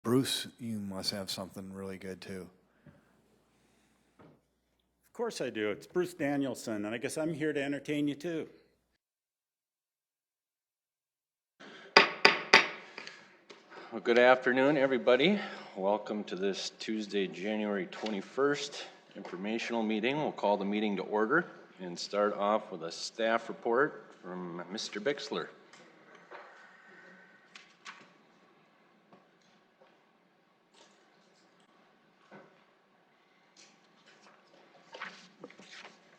Bruce, you must have something really good too. Of course I do. It's Bruce Danielson, and I guess I'm here to entertain you too. Well, good afternoon, everybody. Welcome to this Tuesday, January 21st informational meeting. We'll call the meeting to order and start off with a staff report from Mr. Bixler.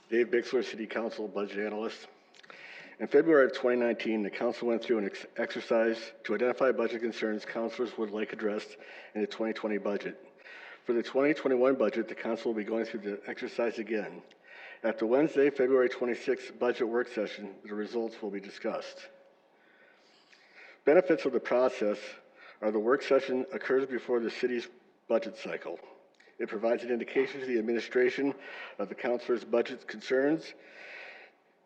Dave Bixler, City Council Budget Analyst. In February of 2019, the Council went through an exercise to identify budget concerns councilors would like addressed in the 2020 budget. For the 2021 budget, the Council will be going through the exercise again. At the Wednesday, February 26th budget work session, the results will be discussed. Benefits of the process are the work session occurs before the city's budget cycle. It provides an indication to the administration of the councilors' budget concerns.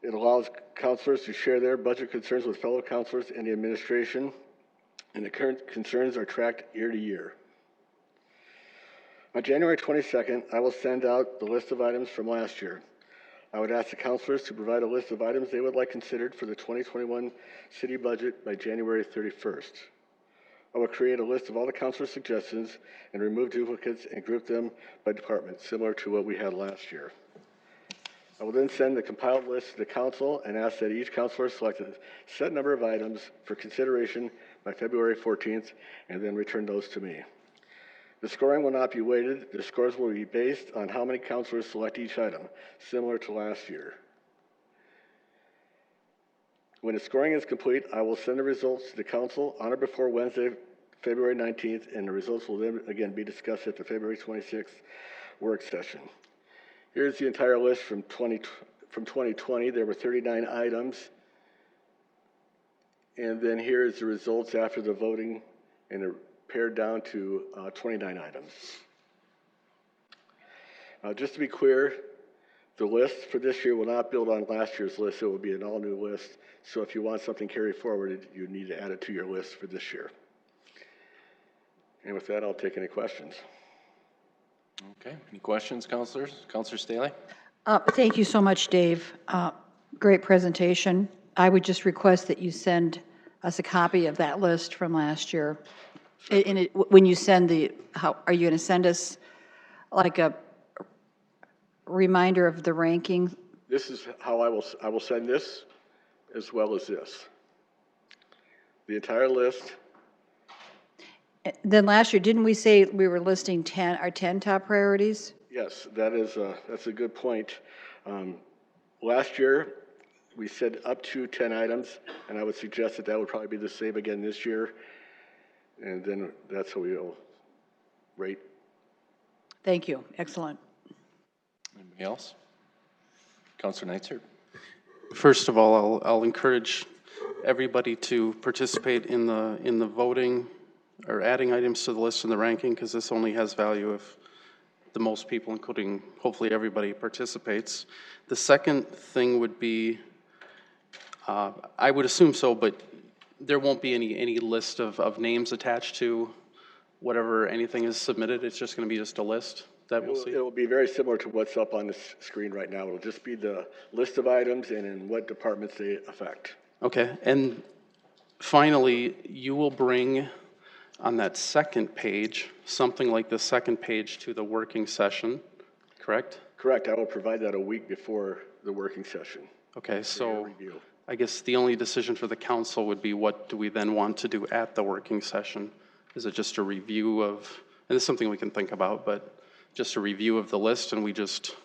It allows councilors to share their budget concerns with fellow councilors and the administration, and the current concerns are tracked year to year. On January 22nd, I will send out the list of items from last year. I would ask the councilors to provide a list of items they would like considered for the 2021 city budget by January 31st. I will create a list of all the councilors' suggestions and remove duplicates and group them by department, similar to what we had last year. I will then send the compiled list to the council and ask that each councilor select a set number of items for consideration by February 14th and then return those to me. The scoring will not be weighted. The scores will be based on how many councilors select each item, similar to last year. When the scoring is complete, I will send the results to the council on or before Wednesday, February 19th, and the results will then again be discussed at the February 26th work session. Here's the entire list from 2020. There were 39 items. And then here's the results after the voting, and they're pared down to 29 items. Just to be clear, the list for this year will not build on last year's list. It will be an all-new list. So if you want something carried forward, you need to add it to your list for this year. And with that, I'll take any questions. Okay, any questions, councilors? Councilor Staley? Thank you so much, Dave. Great presentation. I would just request that you send us a copy of that list from last year. And when you send are you going to send us like a reminder of the ranking? This is how I will send this as well as this. The entire list. Then last year, didn't we say we were listing our 10 top priorities? Yes, that's a good point. Last year, we said up to 10 items, and I would suggest that would probably be the same again this year. And then that's how we'll rate. Thank you. Excellent. Anybody else? Councilor Neitzer? First of all, I'll encourage everybody to participate in the voting or adding items to the list and the ranking, because this only has value if the most people, including hopefully everybody, participates. The second thing would be, I would assume so, but there won't be any list of names attached to whatever anything is submitted. It's just going to be just a list that we'll see. It will be very similar to what's up on the screen right now. It'll just be the list of items and in what departments they affect. Okay. And finally, you will bring on that second page something like the second page to the working session, correct? Correct. I will provide that a week before the working session. Okay, so I guess the only decision for the council would be, what do we then want to do at the working session? Is it just a review of, and it's something we can think about, but just a review of the list and we just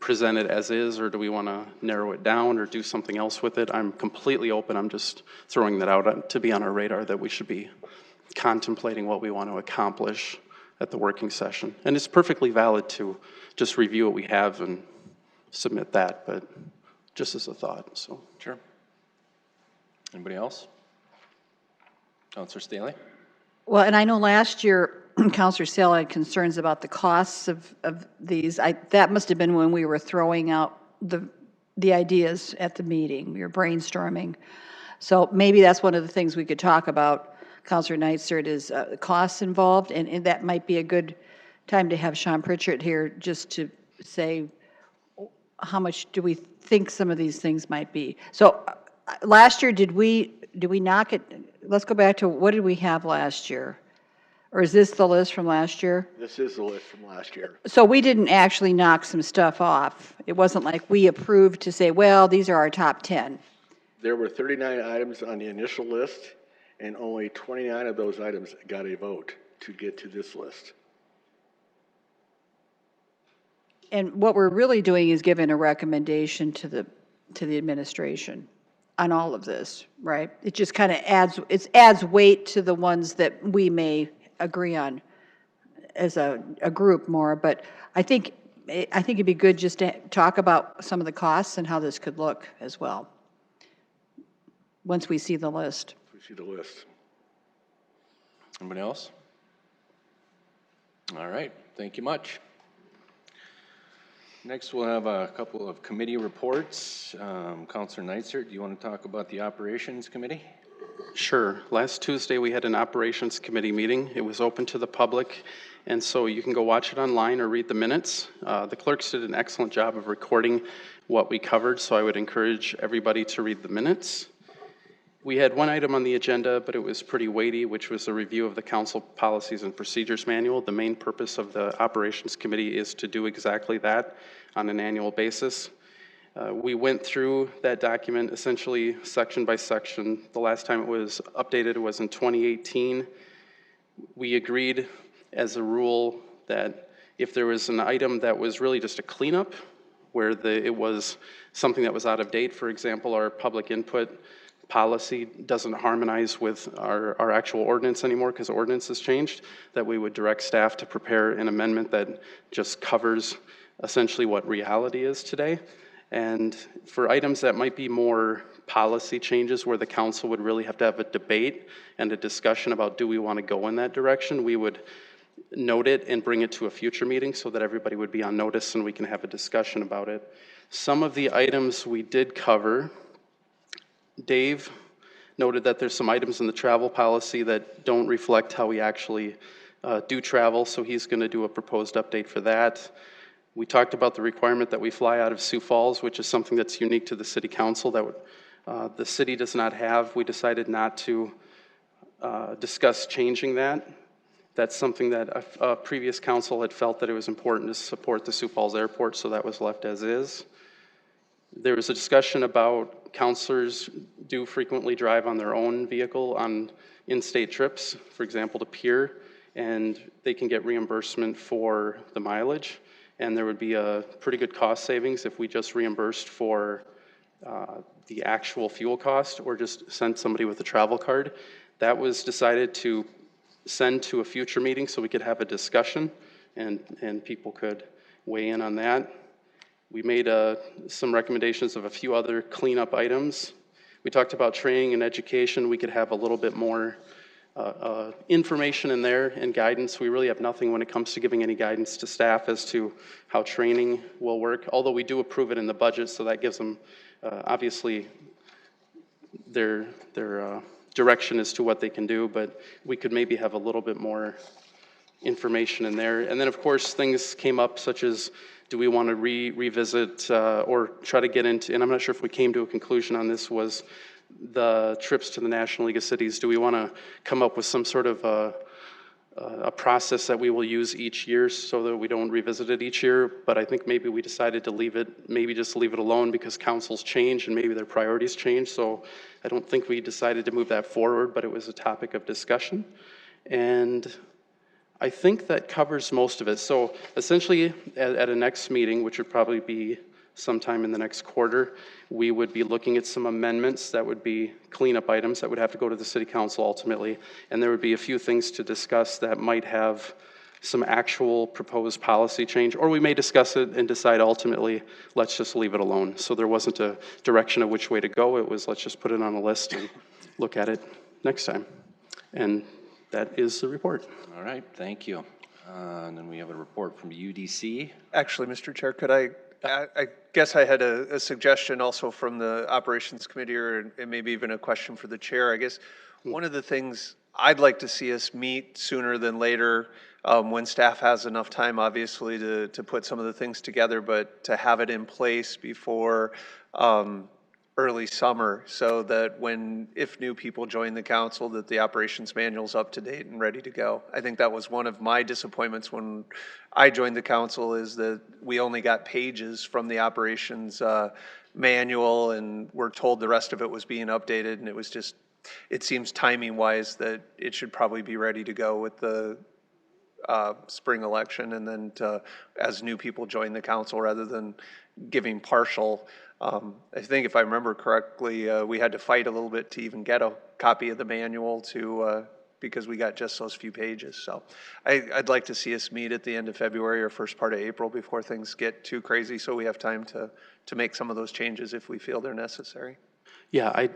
present it as is, or do we want to narrow it down or do something else with it? I'm completely open. I'm just throwing that out to be on our radar, that we should be contemplating what we want to accomplish at the working session. And it's perfectly valid to just review what we have and submit that, but just as a thought. So Sure. Anybody else? Councilor Staley? Well, and I know last year, Councilor Sale had concerns about the costs of these. That must have been when we were throwing out the ideas at the meeting. We were brainstorming. So maybe that's one of the things we could talk about, Counselor Neitzer, is costs involved, and that might be a good time to have Sean Pritchard here just to say how much do we think some of these things might be. So last year, did we knock it? Let's go back to, what did we have last year? Or is this the list from last year? This is the list from last year. So we didn't actually knock some stuff off. It wasn't like we approved to say, well, these are our top 10. There were 39 items on the initial list, and only 29 of those items got a vote to get to this list. And what we're really doing is giving a recommendation to the administration on all of this, right? It just kind of adds weight to the ones that we may agree on as a group more, but I think it'd be good just to talk about some of the costs and how this could look as well, once we see the list. We see the list. Anybody else? All right, thank you much. Next, we'll have a couple of committee reports. Counselor Neitzer, do you want to talk about the Operations Committee? Sure. Last Tuesday, we had an Operations Committee meeting. It was open to the public, and so you can go watch it online or read the minutes. The clerks did an excellent job of recording what we covered, so I would encourage everybody to read the minutes. We had one item on the agenda, but it was pretty weighty, which was a review of the Council Policies and Procedures Manual. The main purpose of the Operations Committee is to do exactly that on an annual basis. We went through that document essentially section by section. The last time it was updated was in 2018. We agreed as a rule that if there was an item that was really just a cleanup, where it was something that was out of date, for example, our public input policy doesn't harmonize with our actual ordinance anymore because ordinance has changed, that we would direct staff to prepare an amendment that just covers essentially what reality is today. And for items that might be more policy changes where the council would really have to have a debate and a discussion about, do we want to go in that direction, we would note it and bring it to a future meeting so that everybody would be on notice and we can have a discussion about it. Some of the items we did cover, Dave noted that there's some items in the travel policy that don't reflect how we actually do travel, so he's going to do a proposed update for that. We talked about the requirement that we fly out of Sioux Falls, which is something that's unique to the city council that the city does not have. We decided not to discuss changing that. That's something that a previous council had felt that it was important to support the Sioux Falls Airport, so that was left as is. There was a discussion about councilors do frequently drive on their own vehicle on in-state trips, for example, to Pier, and they can get reimbursement for the mileage. And there would be a pretty good cost savings if we just reimbursed for the actual fuel cost or just sent somebody with a travel card. That was decided to send to a future meeting so we could have a discussion and people could weigh in on that. We made some recommendations of a few other cleanup items. We talked about training and education. We could have a little bit more information in there and guidance. We really have nothing when it comes to giving any guidance to staff as to how training will work, although we do approve it in the budget, so that gives them obviously their direction as to what they can do, but we could maybe have a little bit more information in there. And then of course things came up such as, do we want to revisit or try to get into, and I'm not sure if we came to a conclusion on this, was the trips to the National League of Cities. Do we want to come up with some sort of a process that we will use each year so that we don't revisit it each year? But I think maybe we decided to leave it, maybe just leave it alone because councils change and maybe their priorities change. So I don't think we decided to move that forward, but it was a topic of discussion. And I think that covers most of it. So essentially at a next meeting, which would probably be sometime in the next quarter, we would be looking at some amendments that would be cleanup items that would have to go to the city council ultimately. And there would be a few things to discuss that might have some actual proposed policy change, or we may discuss it and decide ultimately, let's just leave it alone. So there wasn't a direction of which way to go. It was, let's just put it on a list and look at it next time. And that is the report. All right, thank you. And then we have a report from UDC. Actually, Mr. Chair, could I guess I had a suggestion also from the Operations Committee, and maybe even a question for the chair. I guess one of the things I'd like to see us meet sooner than later, when staff has enough time, obviously, to put some of the things together, but to have it in place before early summer, so that if new people join the council, that the operations manual's up to date and ready to go. I think that was one of my disappointments when I joined the council, is that we only got pages from the operations manual, and we're told the rest of it was being updated, and it seems timing wise that it should probably be ready to go with the spring election, and then as new people join the council, rather than giving partial. I think if I remember correctly, we had to fight a little bit to even get a copy of the manual because we got just those few pages. So I'd like to see us meet at the end of February or first part of April before things get too crazy, so we have time to make some of those changes if we feel they're necessary. Yeah,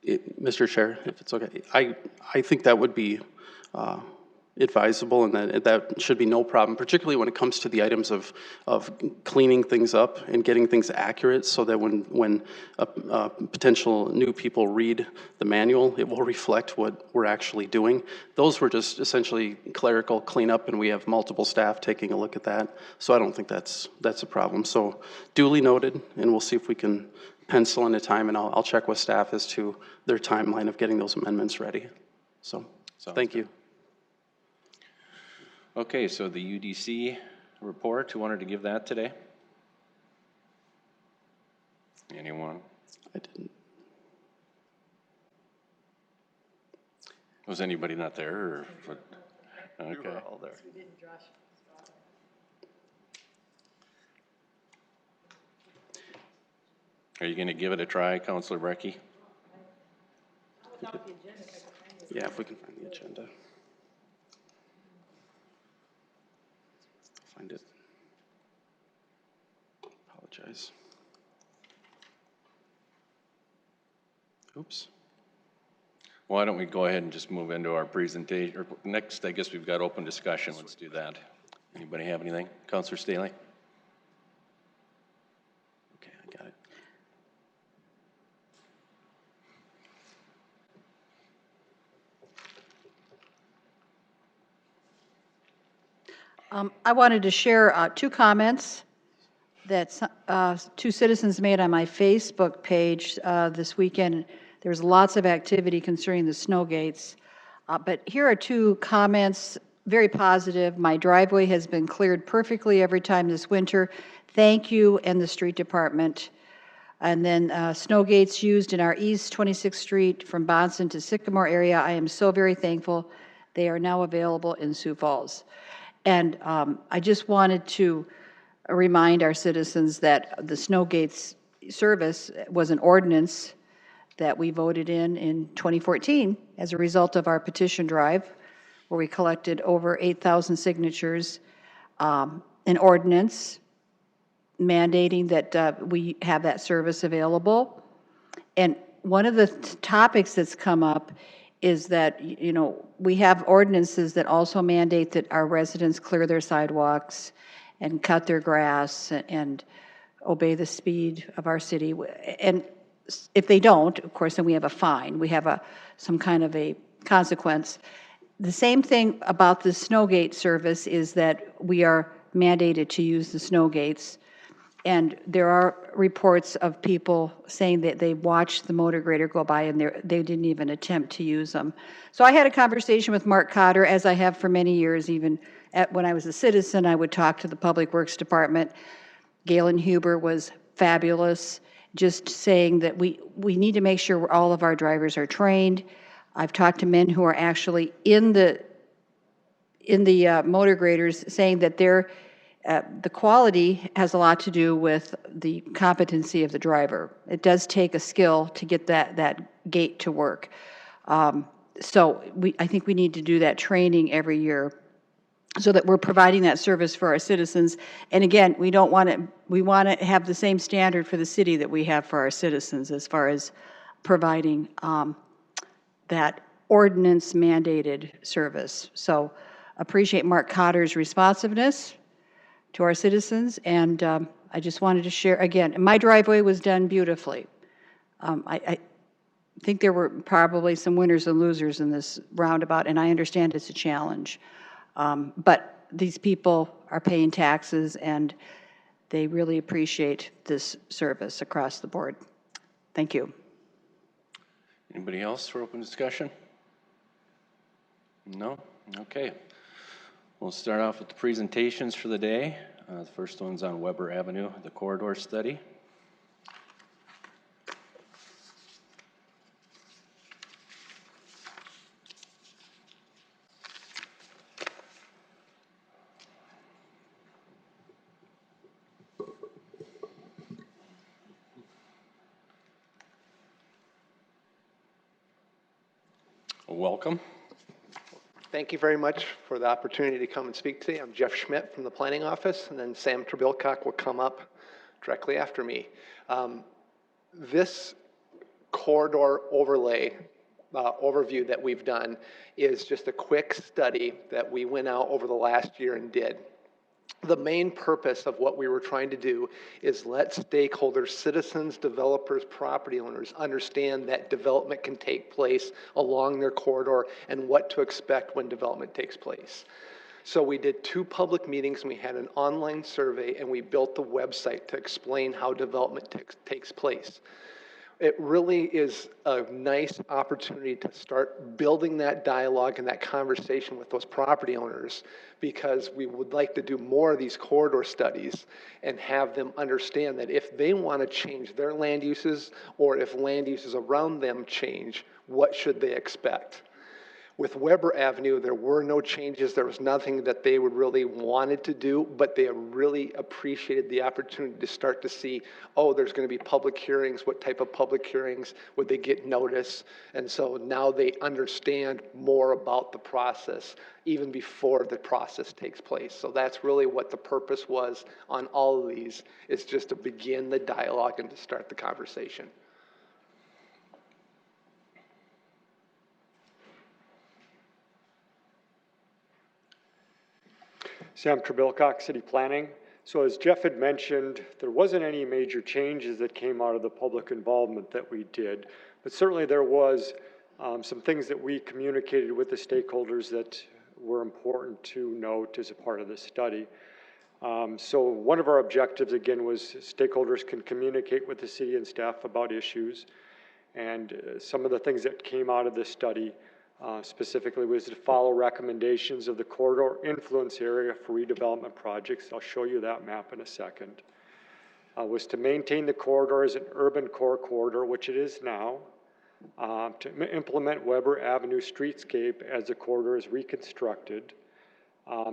Mr. Chair, if it's okay, I think that would be advisable, and that should be no problem, particularly when it comes to the items of cleaning things up and getting things accurate, so that when potential new people read the manual, it will reflect what we're actually doing. Those were just essentially clerical cleanup, and we have multiple staff taking a look at that, so I don't think that's a problem. So duly noted, and we'll see if we can pencil in a time, and I'll check with staff as to their timeline of getting those amendments ready. So, thank you. Okay, so the UDC report, who wanted to give that today? Anyone? I didn't. Was anybody not there, or what? Okay. We were all there. Are you going to give it a try, Councilor Brecky? Yeah, if we can find the agenda. Find it. Apologize. Oops. Why don't we go ahead and just move into our presentation? Or next, I guess we've got open discussion. Let's do that. Anybody have anything? Councilor Staley? Okay, I got it. I wanted to share two comments that two citizens made on my Facebook page this weekend. There's lots of activity concerning the snow gates, but here are two comments, very positive. My driveway has been cleared perfectly every time this winter. Thank you and the street department. And then snow gates used in our East 26th Street from Bonson to Sycamore area. I am so very thankful. They are now available in Sioux Falls. And I just wanted to remind our citizens that the snow gates service was an ordinance that we voted in 2014 as a result of our petition drive, where we collected over 8,000 signatures, an ordinance mandating that we have that service available. And one of the topics that's come up is that, you know, we have ordinances that also mandate that our residents clear their sidewalks and cut their grass and obey the speed of our city. And if they don't, of course, then we have a fine. We have some kind of a consequence. The same thing about the snow gate service is that we are mandated to use the snow gates. And there are reports of people saying that they watched the motor grader go by and they didn't even attempt to use them. So I had a conversation with Mark Cotter, as I have for many years. Even when I was a citizen, I would talk to the Public Works Department. Galen Huber was fabulous, just saying that we need to make sure all of our drivers are trained. I've talked to men who are actually in the motor graders, saying that the quality has a lot to do with the competency of the driver. It does take a skill to get that gate to work. So I think we need to do that training every year so that we're providing that service for our citizens. And again, we want to have the same standard for the city that we have for our citizens as far as providing that ordinance mandated service. So appreciate Mark Cotter's responsiveness to our citizens, and I just wanted to share, again, my driveway was done beautifully. think there were probably some winners and losers in this roundabout, and I understand it's a challenge. But these people are paying taxes, and they really appreciate this service across the board. Thank you. Anybody else for open discussion? No? Okay. We'll start off with the presentations for the day. The first one's on Weber Avenue, the corridor study. Welcome. Thank you very much for the opportunity to come and speak today. I'm Jeff Schmidt from the Planning Office, and then Sam Trebilcock will come up directly after me. This corridor overlay overview that we've done is just a quick study that we went out over the last year and did. The main purpose of what we were trying to do is let stakeholders, citizens, developers, property owners understand that development can take place along their corridor and what to expect when development takes place. So we did 2 public meetings, and we had an online survey, and we built the website to explain how development takes place. It really is a nice opportunity to start building that dialogue and that conversation with those property owners, because we would like to do more of these corridor studies and have them understand that if they want to change their land uses, or if land uses around them change, what should they expect? With Weber Avenue, there were no changes. There was nothing that they would really wanted to do, but they really appreciated the opportunity to start to see, oh, there's going to be public hearings. What type of public hearings? Would they get notice? And so now they understand more about the process even before the process takes place. So that's really what the purpose was on all of these, is just to begin the dialogue and to start the conversation. Sam Trebilcock, City Planning. So as Jeff had mentioned, there wasn't any major changes that came out of the public involvement that we did, but certainly there was some things that we communicated with the stakeholders that were important to note as a part of the study. So one of our objectives, again, was stakeholders can communicate with the city and staff about issues, and some of the things that came out of this study specifically was to follow recommendations of the corridor influence area for redevelopment projects. I'll show you that map in a second. Was to maintain the corridor as an urban core corridor, which it is now. To implement Weber Avenue streetscape as the corridor is reconstructed.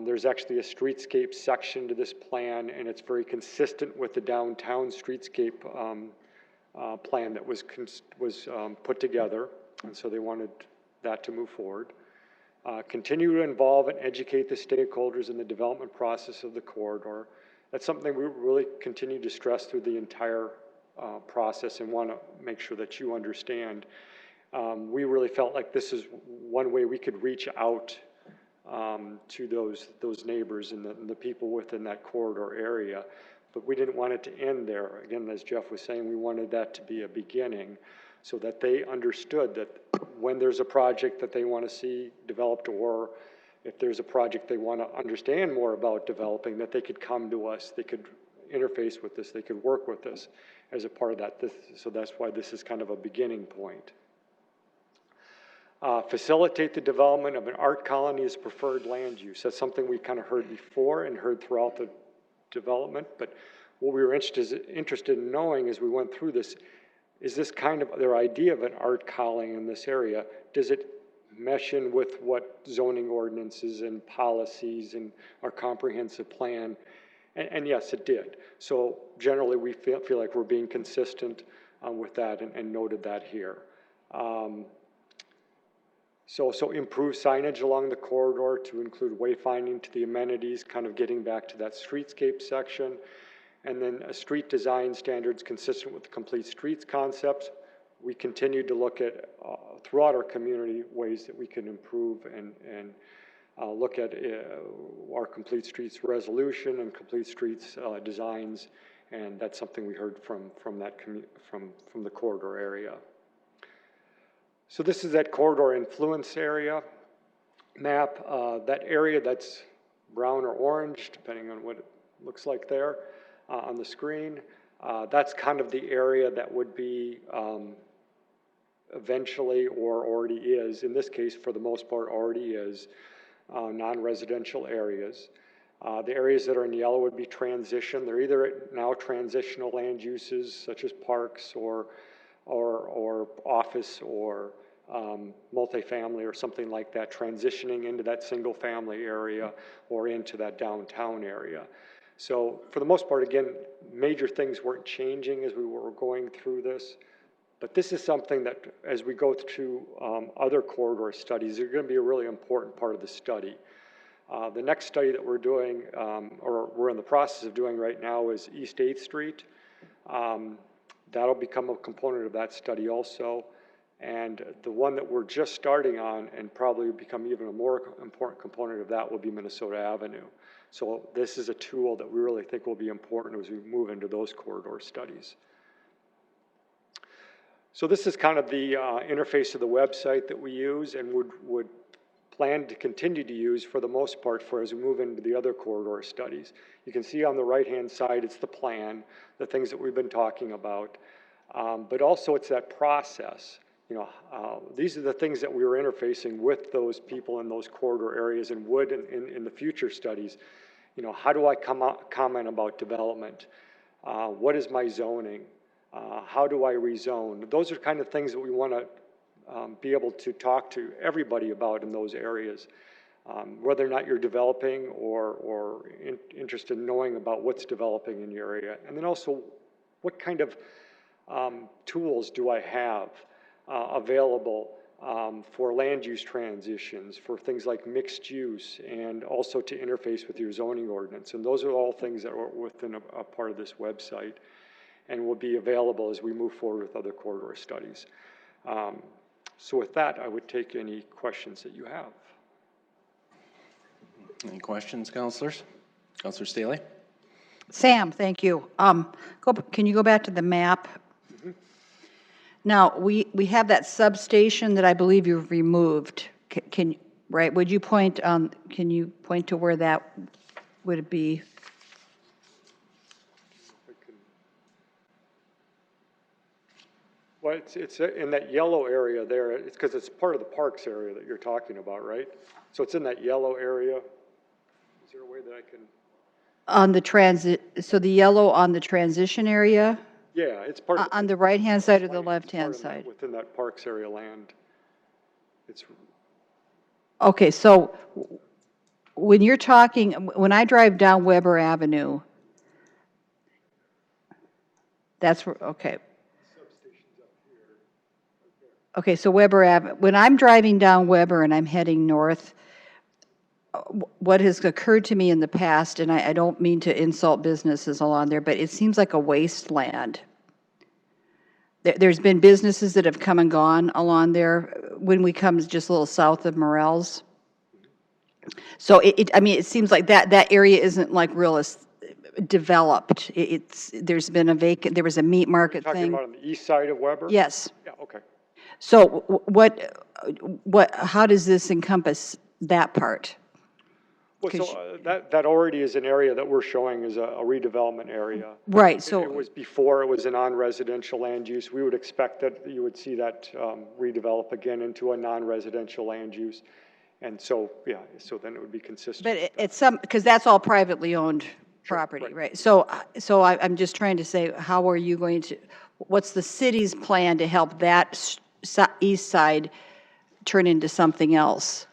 There's actually a streetscape section to this plan, and it's very consistent with the downtown streetscape plan that was put together, and so they wanted that to move forward. Continue to involve and educate the stakeholders in the development process of the corridor. That's something we really continue to stress through the entire process and want to make sure that you understand. We really felt like this is one way we could reach out to those neighbors and the people within that corridor area, but we didn't want it to end there. Again, as Jeff was saying, we wanted that to be a beginning so that they understood that when there's a project that they want to see developed, or if there's a project they want to understand more about developing, that they could come to us, they could interface with us, they could work with us as a part of that. So that's why this is kind of a beginning point. Facilitate the development of an art colony as preferred land use. That's something we kind of heard before and heard throughout the development, but what we were interested in knowing as we went through this, is this kind of their idea of an art colony in this area, does it mesh in with what zoning ordinances and policies and our comprehensive plan? And yes, it did. So generally we feel like we're being consistent with that and noted that here. So improve signage along the corridor to include wayfinding to the amenities, kind of getting back to that streetscape section. And then street design standards consistent with the complete streets concepts. We continue to look at, throughout our community, ways that we can improve and look at our complete streets resolution and complete streets designs. And that's something we heard from the corridor area. So this is that corridor influence area map. That area that's brown or orange, depending on what it looks like there on the screen, that's kind of the area that would be eventually, or already is, in this case for the most part already is, non-residential areas. The areas that are in yellow would be transition. They're either now transitional land uses such as parks or office or multifamily or something like that, transitioning into that single family area or into that downtown area. So for the most part, again, major things weren't changing as we were going through this, but this is something that as we go through other corridor studies, they're going to be a really important part of the study. The next study that we're doing, or we're in the process of doing right now, is East 8th Street. That'll become a component of that study also. And the one that we're just starting on and probably become even a more important component of that will be Minnesota Avenue. So this is a tool that we really think will be important as we move into those corridor studies. So this is kind of the interface of the website that we use and would plan to continue to use for the most part for as we move into the other corridor studies. You can see on the right-hand side, it's the plan, the things that we've been talking about, but also it's that process. You know, these are the things that we were interfacing with those people in those corridor areas and would in the future studies. You know, how do I comment about development? What is my zoning? How do I rezone? Those are kind of things that we want to be able to talk to everybody about in those areas. Whether or not you're developing or interested in knowing about what's developing in your area. And then also, what kind of tools do I have available for land use transitions, for things like mixed use, and also to interface with your zoning ordinance. And those are all things that are within a part of this website and will be available as we move forward with other corridor studies. So with that, I would take any questions that you have. Any questions, councilors? Councilor Staley? Sam, thank you. Can you go back to the map? Mm-hmm. Now, we have that substation that I believe you've removed. Right, would you point, can you point to where that would be? Well, it's in that yellow area there. It's because it's part of the parks area that you're talking about, right? So it's in that yellow area. Is there a way that I can? On the transit, so the yellow on the transition area? Yeah, it's part of On the right-hand side or the left-hand side? Within that parks area land. It's. Okay, so when you're talking, when I drive down Weber Avenue, that's where, okay. Okay, so Weber Avenue, when I'm driving down Weber and I'm heading north, what has occurred to me in the past, and I don't mean to insult businesses along there, but it seems like a wasteland. There's been businesses that have come and gone along there when we come just a little south of Morels. So I mean, it seems like that area isn't like real developed. There's been a vacant, there was a meat market You're talking thing. about on the east side of Weber? Yes. Yeah, okay. So how does this encompass that part? Well, so that already is an area that we're showing as a redevelopment area. Right, so. It was before it was a non-residential land use. We would expect that you would see that redevelop again into a non-residential land use. And so, yeah, so then it would be consistent. But it's because that's all privately owned property, right? So I'm just trying to say, how are you going to, what's the city's plan to help that east side turn into something else?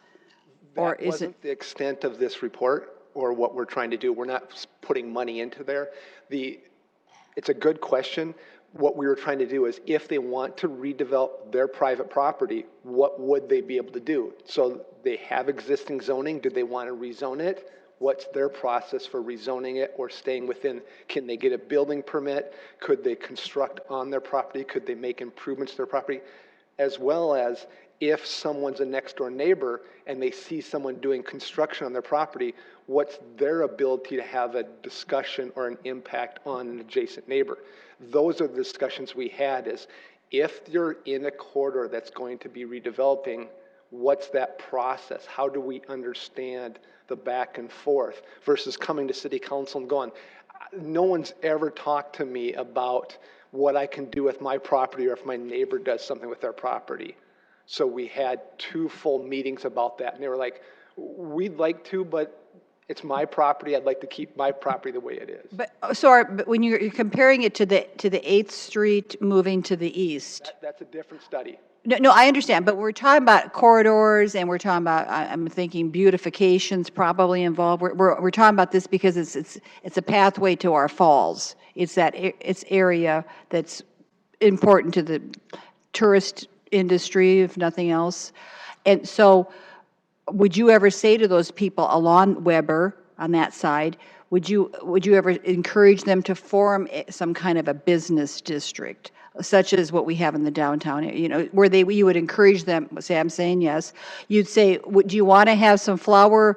Or That wasn't the extent of this report or what we're trying to do. We're not putting money into there. It's a good question. What we were trying to do is if they want to redevelop their private property, what would they be able to do? So they have existing zoning. Do they want to rezone it? What's their process for rezoning it or staying within? Can they get a building permit? Could they construct on their property? Could they make improvements to their property? As well as if someone's a next door neighbor and they see someone doing construction on their property, what's their ability to have a discussion or an impact on an adjacent neighbor? Those are the discussions we had is If you're in a corridor that's going to be redeveloping, what's that process? How do we understand the back and forth versus coming to city council and going, no one's ever talked to me about what I can do with my property or if my neighbor does something with their property. So we had 2 full meetings about that, and they were like, we'd like to, but it's my property. I'd like to keep my property the way it is. But when you're comparing it to the 8th Street moving to the east, That's a different study. no, I understand, but we're talking about corridors, and we're talking about, I'm thinking beautification's probably involved. We're talking about this because it's a pathway to our falls. It's area that's important to the tourist industry, if nothing else. And so, would you ever say to those people along Weber on that side, would you ever encourage them to form some kind of a business district, such as what we have in the downtown, where you would encourage them, say, I'm saying yes, you'd say, do you want to have some flowers,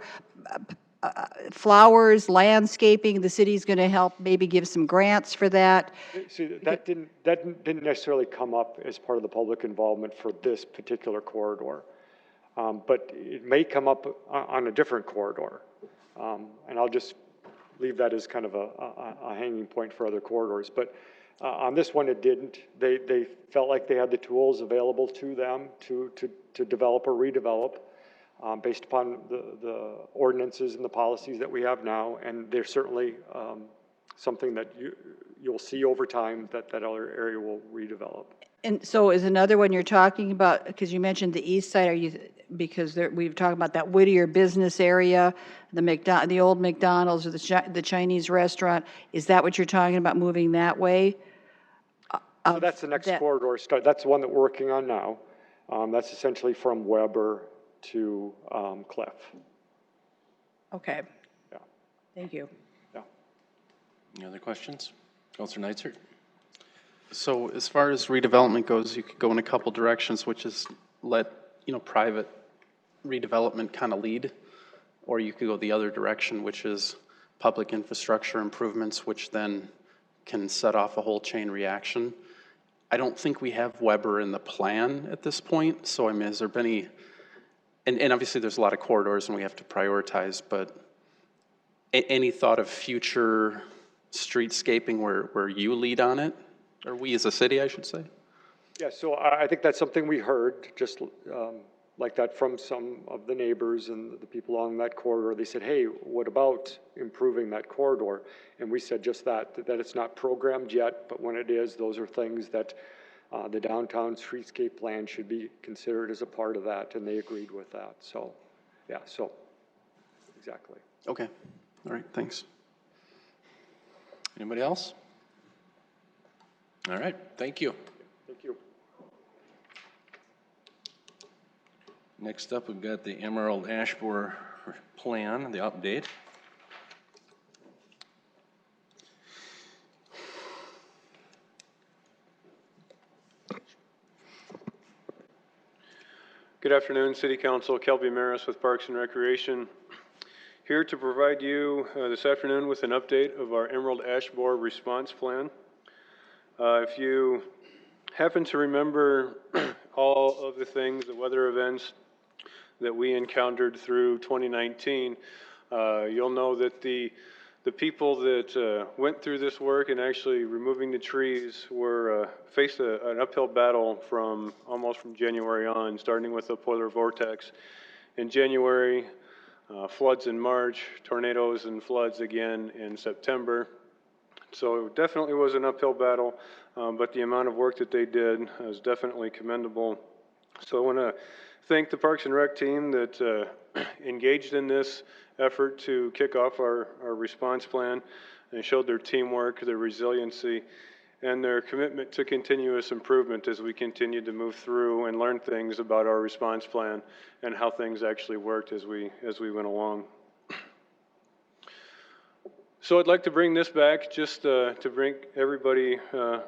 landscaping, the city's going to help maybe give some grants for that? See, that didn't necessarily come up as part of the public involvement for this particular corridor. But it may come up on a different corridor. And I'll just leave that as kind of a hanging point for other corridors. But on this one, it didn't. They felt like they had the tools available to them to develop or redevelop based upon the ordinances and the policies that we have now. And there's certainly something that you'll see over time that other area will redevelop. And so is another one you're talking about, because you mentioned the east side, because we've talked about that Whittier business area, the old McDonald's or the Chinese restaurant. Is that what you're talking about, moving that way? So that's the next corridor start. That's the one that we're working on now. That's essentially from Weber to Cliff. Okay. Yeah. Thank you. Yeah. Any other questions? Councilor Neitzer? So as far as redevelopment goes, you could go in a couple directions, which is let, private redevelopment kind of lead, or you could go the other direction, which is public infrastructure improvements, which then can set off a whole chain reaction. I don't think we have Weber in the plan at this point, so I mean, has there been any, and obviously there's a lot of corridors and we have to prioritize, but any thought of future streetscaping where you lead on it? Or we as a city, I should say? Yeah, so I think that's something we heard, just like that from some of the neighbors and the people along that corridor. They said, hey, what about improving that corridor? And we said just that it's not programmed yet, but when it is, those are things that the downtown streetscape plan should be considered as a part of that, and they agreed with that. So, yeah, so, exactly. Okay, all right, thanks. Anybody else? All right, thank you. Thank you. Next up, we've got the Emerald Ash Borer plan, the update. Good afternoon, City Council. Kelby Maris with Parks and Recreation. Here to provide you this afternoon with an update of our Emerald Ash Borer response plan. If you happen to remember all of the things, the weather events that we encountered through 2019, you'll know that the people that went through this work and actually removing the trees faced an uphill battle almost from January on, starting with the polar vortex in January, floods in March, tornadoes and floods again in September. So it definitely was an uphill battle, but the amount of work that they did is definitely commendable. So I want to thank the Parks and Rec team that engaged in this effort to kick off our response plan and showed their teamwork, their resiliency, and their commitment to continuous improvement as we continue to move through and learn things about our response plan and how things actually worked as we went along. So I'd like to bring this back just to bring everybody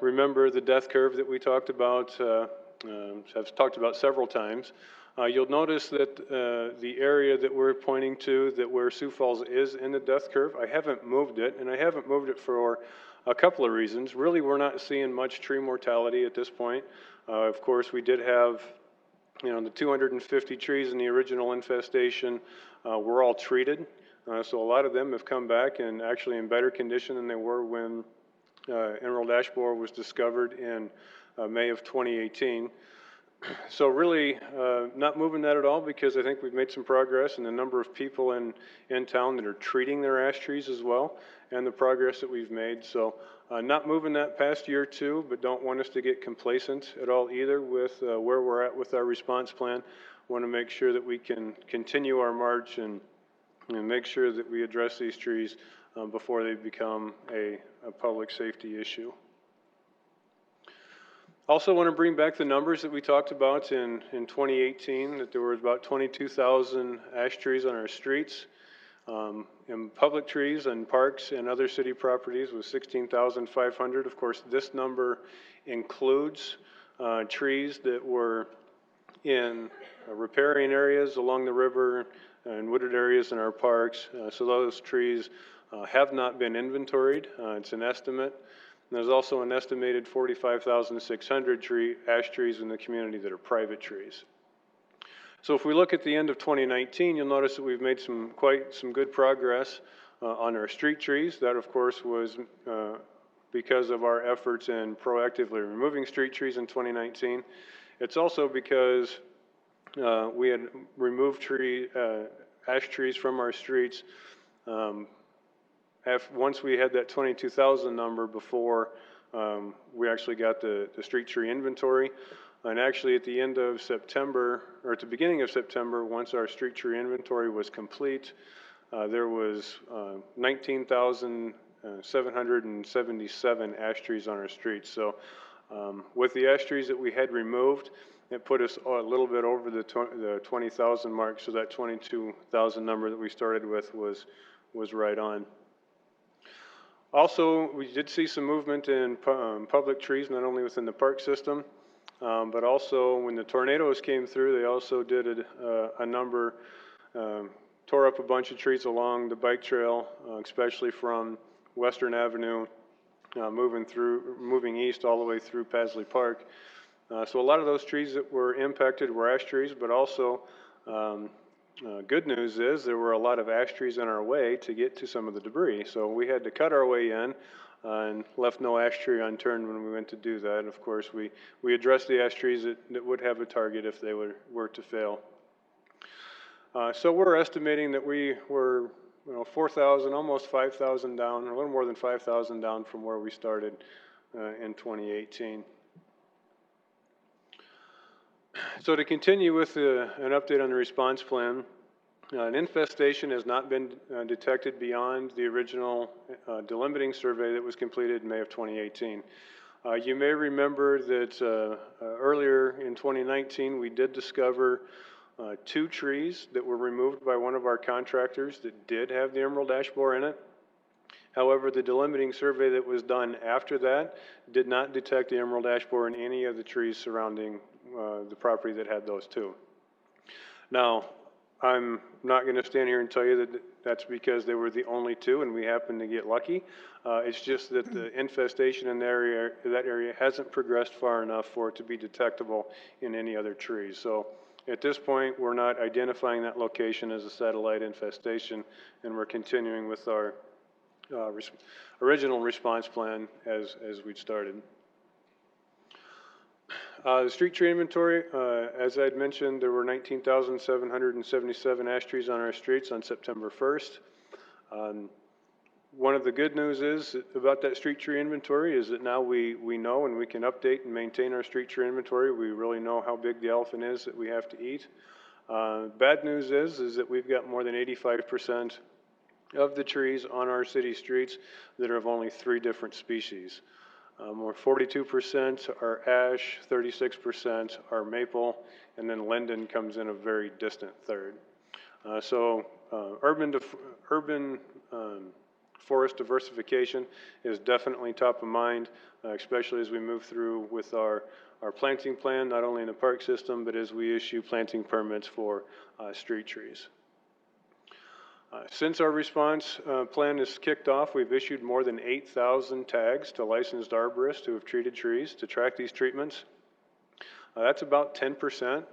remember the death curve that we talked about, have talked about several times. You'll notice that the area that we're pointing to, that where Sioux Falls is in the death curve, I haven't moved it, and I haven't moved it for A couple of reasons. Really, we're not seeing much tree mortality at this point. Of course, we did have, the 250 trees in the original infestation were all treated. So a lot of them have come back and actually in better condition than they were when emerald ash borer was discovered in May of 2018. So really not moving that at all, because I think we've made some progress in the number of people in town that are treating their ash trees as well, and the progress that we've made. So not moving that past year two, but don't want us to get complacent at all either with where we're at with our response plan. Want to make sure that we can continue our march and make sure that we address these trees before they become a public safety issue. Also want to bring back the numbers that we talked about in 2018, that there was about 22,000 ash trees on our streets. And public trees and parks and other city properties was 16,500. Of course, this number includes trees that were in riparian areas along the river and wooded areas in our parks. So those trees have not been inventoried. It's an estimate. And there's also an estimated 45,600 ash trees in the community that are private trees. So if we look at the end of 2019, you'll notice that we've made quite some good progress on our street trees. That, of course, was because of our efforts in proactively removing street trees in 2019. It's also because we had removed ash trees from our streets once we had that 22,000 number before we actually got the street tree inventory. And actually at the end of September, or at the beginning of September, once our street tree inventory was complete, there was 19,777 ash trees on our streets. So with the ash trees that we had removed, it put us a little bit over the 20,000 mark. So that 22,000 number that we started with was right on. Also, we did see some movement in public trees, not only within the park system, but also when the tornadoes came through, they also did a number, tore up a bunch of trees along the bike trail, especially from Western Avenue, moving east all the way through Pasley Park. So a lot of those trees that were impacted were ash trees, but also good news is there were a lot of ash trees in our way to get to some of the debris. So we had to cut our way in and left no ash tree unturned when we went to do that. And of course, we addressed the ash trees that would have a target if they were to fail. So we're estimating that we were 4,000, almost 5,000 down, or a little more than 5,000 down from where we started in 2018. So to continue with an update on the response plan, an infestation has not been detected beyond the original delimiting survey that was completed in May of 2018. You may remember that earlier in 2019 we did discover 2 trees that were removed by one of our contractors that did have the emerald ash borer in it. However, the delimiting survey that was done after that did not detect the emerald ash borer in any of the trees surrounding the property that had those 2. Now, I'm not going to stand here and tell you that that's because they were the only 2 and we happened to get lucky. It's just that the infestation in that area hasn't progressed far enough for it to be detectable in any other trees. So at this point, we're not identifying that location as a satellite infestation, and we're continuing with our original response plan as we'd started. The street tree inventory, as I'd mentioned, there were 19,777 ash trees on our streets on September 1st. One of the good news is about that street tree inventory is that now we know and we can update and maintain our street tree inventory. We really know how big the elephant is that we have to eat. Bad news is that we've got more than 85% of the trees on our city streets that are of only 3 different species. 42% are ash, 36% are maple, and then linden comes in a very distant third. So urban forest diversification is definitely top of mind, especially as we move through with our planting plan, not only in the park system, but as we issue planting permits for street trees. Since our response plan is kicked off, we've issued more than 8,000 tags to licensed arborists who have treated trees to track these treatments. That's about 10%.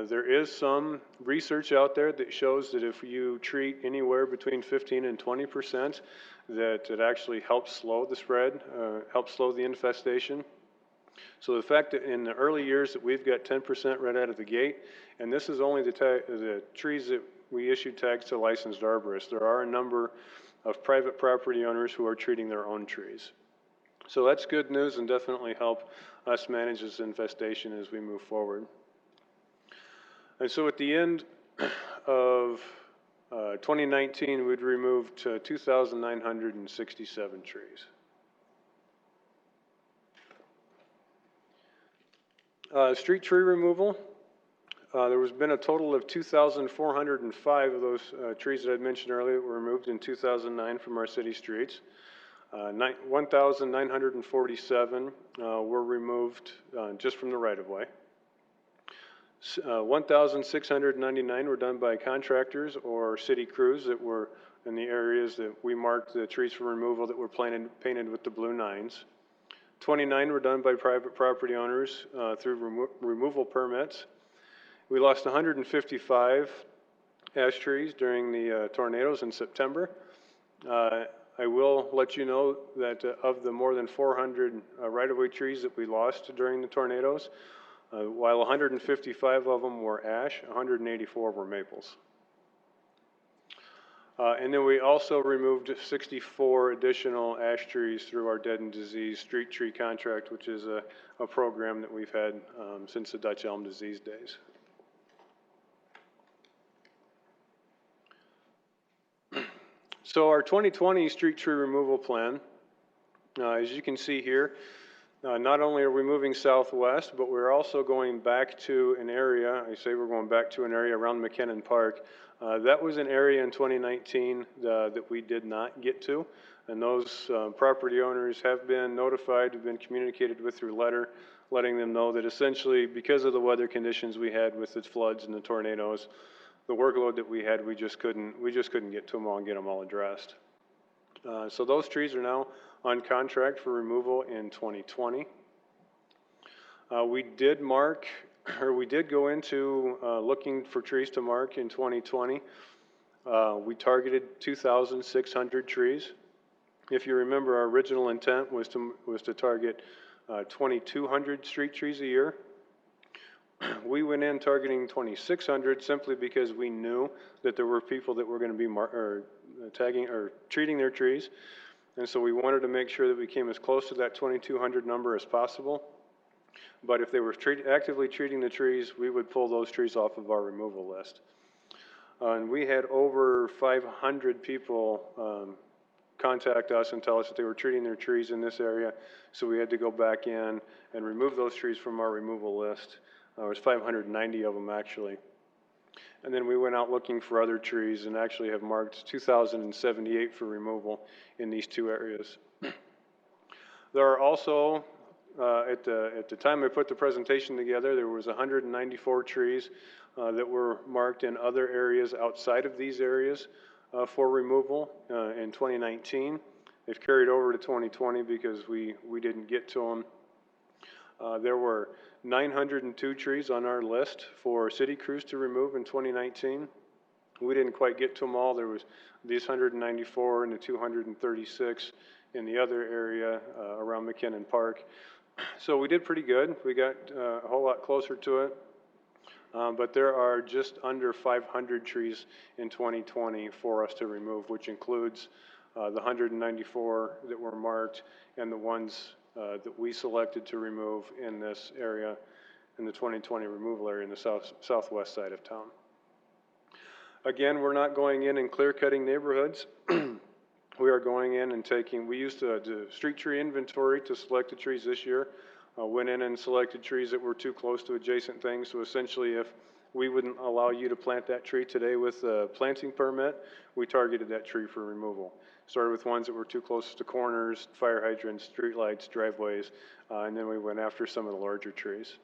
There is some research out there that shows that if you treat anywhere between 15 and 20%, that it actually helps slow the spread, helps slow the infestation. So the fact that in the early years that we've got 10% right out of the gate, and this is only the trees that we issue tags to licensed arborists. There are a number of private property owners who are treating their own trees. So that's good news and definitely help us manage this infestation as we move forward. And so at the end of 2019, we'd removed 2,967 trees. Street tree removal. There has been a total of 2,405 of those trees that I mentioned earlier were removed in 2009 from our city streets. 1,947 were removed just from the right-of-way. 1,699 were done by contractors or city crews that were in the areas that we marked the trees for removal that were painted with the blue 9s. 29 were done by private property owners through removal permits. We lost 155 ash trees during the tornadoes in September. I will let you know that of the more than 400 right-of-way trees that we lost during the tornadoes, while 155 of them were ash, 184 were maples. And then we also removed 64 additional ash trees through our Dead and Disease Street Tree Contract, which is a program that we've had since the Dutch elm disease days. So our 2020 street tree removal plan, as you can see here, not only are we moving southwest, but we're also going back to an area, I say we're going back to an area around McKinnon Park. That was an area in 2019 that we did not get to, and those property owners have been notified, have been communicated with through letter, letting them know that essentially because of the weather conditions we had with the floods and the tornadoes, the workload that we had, we just couldn't get to them all and get them all addressed. So those trees are now on contract for removal in 2020. We did go into looking for trees to mark in 2020. We targeted 2,600 trees. If you remember, our original intent was to target 2,200 street trees a year. We went in targeting 2,600 simply because we knew that there were people that were going to be tagging or treating their trees. And so we wanted to make sure that we came as close to that 2,200 number as possible. But if they were actively treating the trees, we would pull those trees off of our removal list. And we had over 500 people contact us and tell us that they were treating their trees in this area. So we had to go back in and remove those trees from our removal list. There was 590 of them actually. And then we went out looking for other trees and actually have marked 2,078 for removal in these two areas. There are also, at the time I put the presentation together, there was 194 trees that were marked in other areas outside of these areas for removal in 2019. They've carried over to 2020 because we didn't get to them. There were 902 trees on our list for city crews to remove in 2019. We didn't quite get to them all. There was these 194 and the 236 in the other area around McKinnon Park. So we did pretty good. We got a whole lot closer to it. But there are just under 500 trees in 2020 for us to remove, which includes the 194 that were marked and the ones that we selected to remove in this area, in the 2020 removal area in the southwest side of town. Again, we're not going in and clear cutting neighborhoods. We are going in and we used the street tree inventory to select the trees this year. Went in and selected trees that were too close to adjacent things. So essentially, if we wouldn't allow you to plant that tree today with a planting permit, we targeted that tree for removal. Started with ones that were too close to corners, fire hydrants, street lights, driveways, and then we went after some of the larger trees.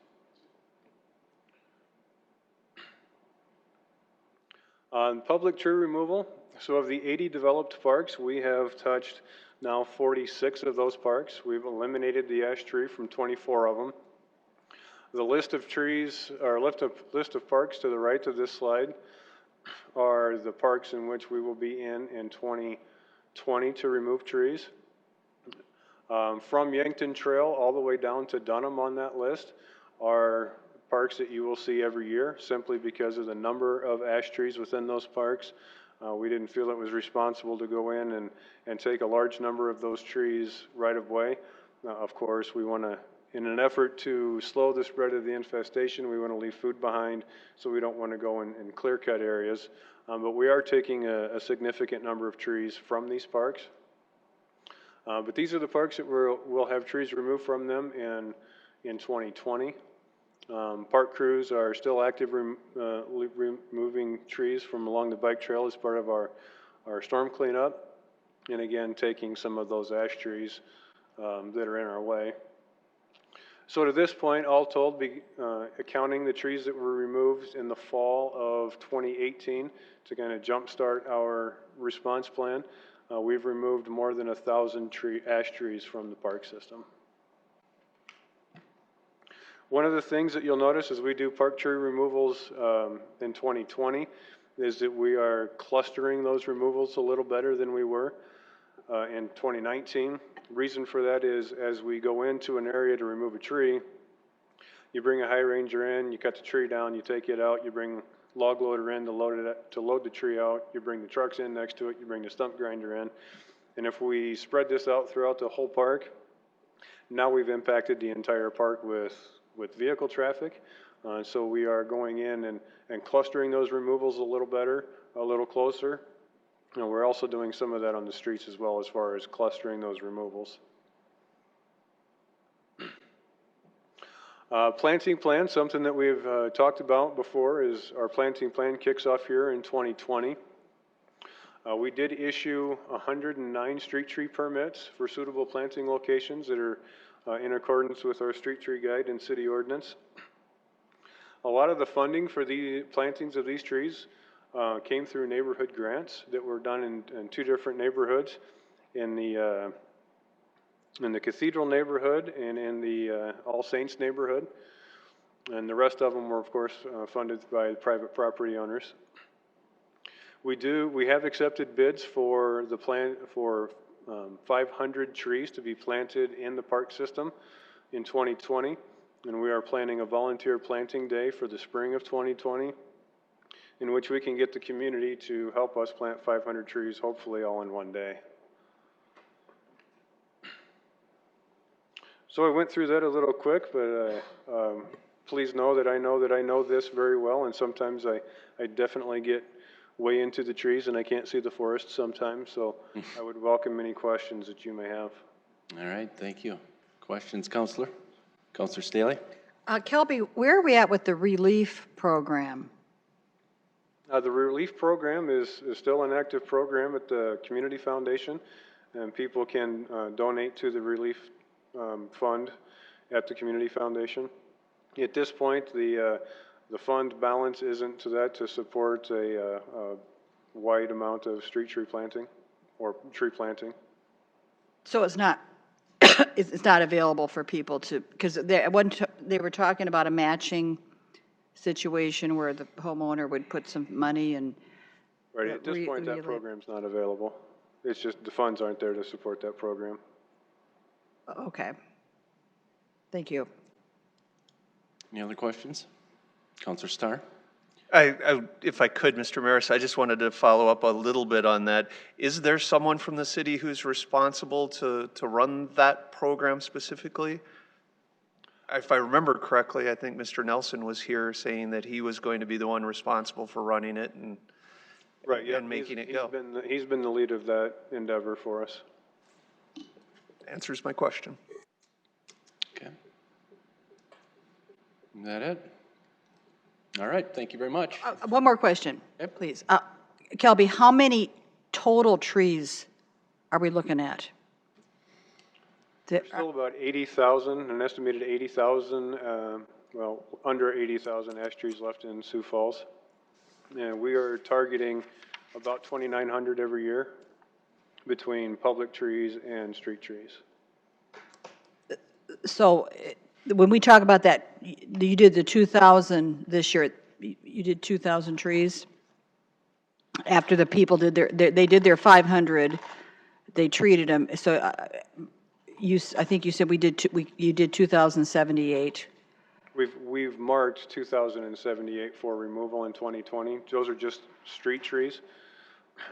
On public tree removal, So of the 80 developed parks, we have touched now 46 of those parks. We've eliminated the ash tree from 24 of them. The list of trees, or list of parks to the right of this slide are the parks in which we will be in 2020 to remove trees. From Yankton Trail all the way down to Dunham on that list are parks that you will see every year, simply because of the number of ash trees within those parks. We didn't feel it was responsible to go in and take a large number of those trees right of way. Of course, we want to, in an effort to slow the spread of the infestation, we want to leave food behind, so we don't want to go in clear cut areas. But we are taking a significant number of trees from these parks. But these are the parks that we'll have trees removed from them in 2020. Park crews are still active removing trees from along the bike trail as part of our storm cleanup. And again, taking some of those ash trees that are in our way. So to this point, all told, accounting the trees that were removed in the fall of 2018 to kind of jumpstart our response plan, we've removed more than 1,000 ash trees from the park system. One of the things that you'll notice as we do park tree removals in 2020 is that we are clustering those removals a little better than we were in 2019. Reason for that is as we go into an area to remove a tree, you bring a high ranger in, you cut the tree down, you take it out, you bring log loader in to load the tree out, you bring the trucks in next to it, you bring the stump grinder in. And if we spread this out throughout the whole park, now we've impacted the entire park with vehicle traffic. So we are going in and clustering those removals a little better, a little closer. And we're also doing some of that on the streets as well, as far as clustering those removals. Planting plan, something that we've talked about before, is our planting plan kicks off here in 2020. We did issue 109 street tree permits for suitable planting locations that are in accordance with our street tree guide and city ordinance. A lot of the funding for the plantings of these trees came through neighborhood grants that were done in two different neighborhoods, in the Cathedral neighborhood and in the All Saints neighborhood. And the rest of them were, of course, funded by private property owners. We have accepted bids for the plan for 500 trees to be planted in the park system in 2020. And we are planning a volunteer planting day for the spring of 2020, in which we can get the community to help us plant 500 trees, hopefully all in one day. So I went through that a little quick, but please know that I know this very well, and sometimes I definitely get way into the trees and I can't see the forest sometimes, so I would welcome any questions that you may have. All right, thank you. Questions, Councilor? Councilor Staley? Kelby, where are we at with the relief program? The relief program is still an active program at the Community Foundation, and people can donate to the relief fund at the Community Foundation. At this point, the fund balance isn't to that to support a wide amount of street tree planting or tree planting. So it's not it's not available for people to, because they were talking about a matching situation where the homeowner would put some money and. Right, at this point, that program's not available. It's just the funds aren't there to support that program. Okay. Thank you. Any other questions? Councilor Starr? If I could, Mr. Maris, I just wanted to follow up a little bit on that. Is there someone from the city who's responsible to run that program specifically? If I remember correctly, I think Mr. Nelson was here saying that he was going to be the one responsible for running it and, right, yeah, and making it go. He's been the lead of that endeavor for us. Answers my question. Okay. Is that it? All right, thank you very much. One more question, please. Kelby, how many total trees are we looking at? There's still about 80,000, an estimated 80,000, well, under 80,000 ash trees left in Sioux Falls. And we are targeting about 2,900 every year between public trees and street trees. So when we talk about that, you did the 2,000 this year, you did 2,000 trees? After the people did they did their 500, they treated them, so I think you said you did 2,078. We've marked 2,078 for removal in 2020. Those are just street trees.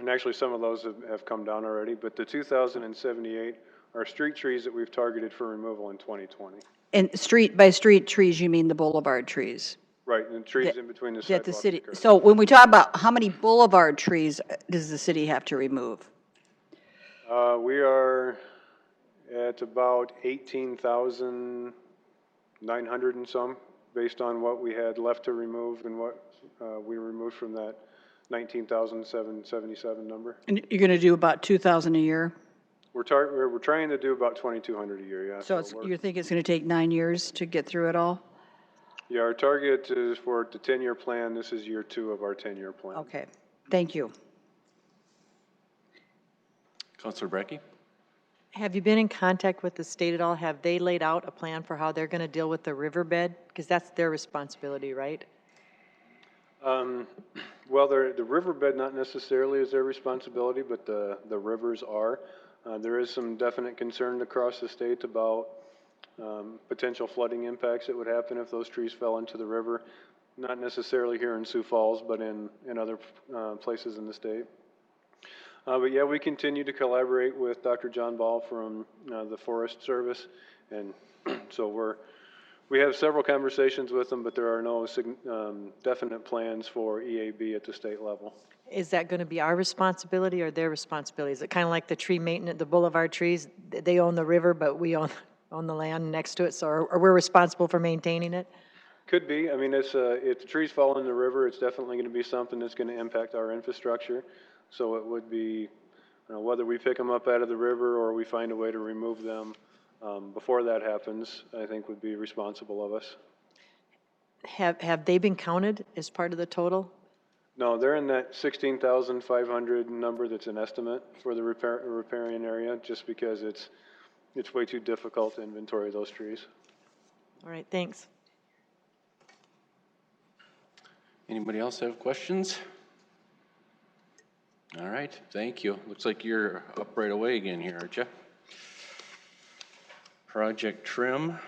And actually, some of those have come down already, but the 2,078 are street trees that we've targeted for removal in 2020. And by street trees, you mean the boulevard trees? Right, and trees in between the sidewalks. That the city, and curbs. so when we talk about how many boulevard trees does the city have to remove? We are at about 18,900 and some, based on what we had left to remove and what we removed from that 19,777 number. And you're going to do about 2,000 a year? We're trying to do about 2,200 a year, yeah. So you think it's going to take 9 years to get through it all? Yeah, our target is for the 10-year plan. This is year 2 of our 10-year plan. Okay, thank you. Councilor Brecky? Have you been in contact with the state at all? Have they laid out a plan for how they're going to deal with the riverbed? Because that's their responsibility, right? Well, the riverbed not necessarily is their responsibility, but the rivers are. There is some definite concern across the state about potential flooding impacts that would happen if those trees fell into the river. Not necessarily here in Sioux Falls, but in other places in the state. But yeah, we continue to collaborate with Dr. John Ball from the Forest Service, and so we have several conversations with them, but there are no definite plans for EAB at the state level. Is that going to be our responsibility or their responsibility? Is it kind of like the tree maintenance, the boulevard trees? They own the river, but we own the land next to it, so are we responsible for maintaining it? Could be. I mean, if the trees fall in the river, it's definitely going to be something that's going to impact our infrastructure. So it would be, whether we pick them up out of the river or we find a way to remove them before that happens, I think would be responsible of us. Have they been counted as part of the total? No, they're in that 16,500 number that's an estimate for the riparian area, just because it's way too difficult to inventory those trees. All right, thanks. Anybody else have questions? All right, thank you. Looks like you're up right away again here, aren't you? Project trim.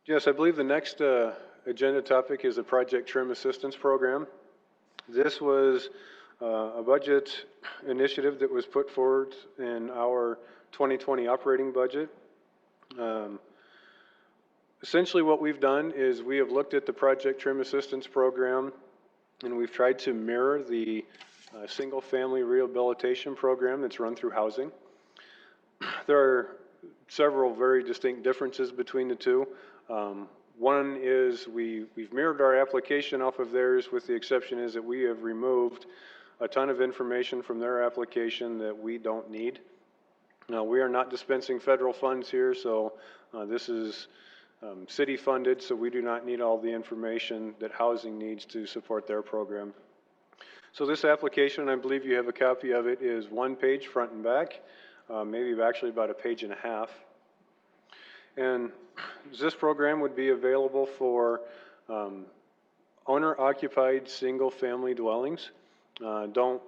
Yes, I believe the next agenda topic is the Project Trim Assistance Program. This was a budget initiative that was put forward in our 2020 operating budget. Essentially what we've done is we have looked at the Project Trim Assistance Program and we've tried to mirror the single-family rehabilitation program that's run through housing. There are several very distinct differences between the two. One is we've mirrored our application off of theirs, with the exception is that we have removed a ton of information from their application that we don't need. Now, we are not dispensing federal funds here, so this is city funded, so we do not need all the information that housing needs to support their program. So this application, I believe you have a copy of it, is 1 page front and back, maybe actually about 1.5 pages. And this program would be available for owner-occupied single-family dwellings. Don't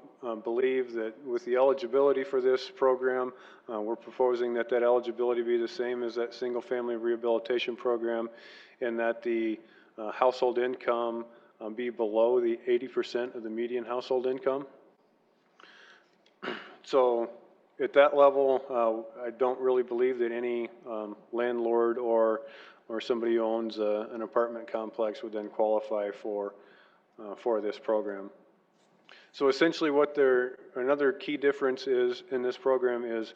believe that with the eligibility for this program, we're proposing that eligibility be the same as that single-family rehabilitation program, and that the household income be below the 80% of the median household income. So at that level, I don't really believe that any landlord or somebody who owns an apartment complex would then qualify for this program. So essentially another key difference is in this program is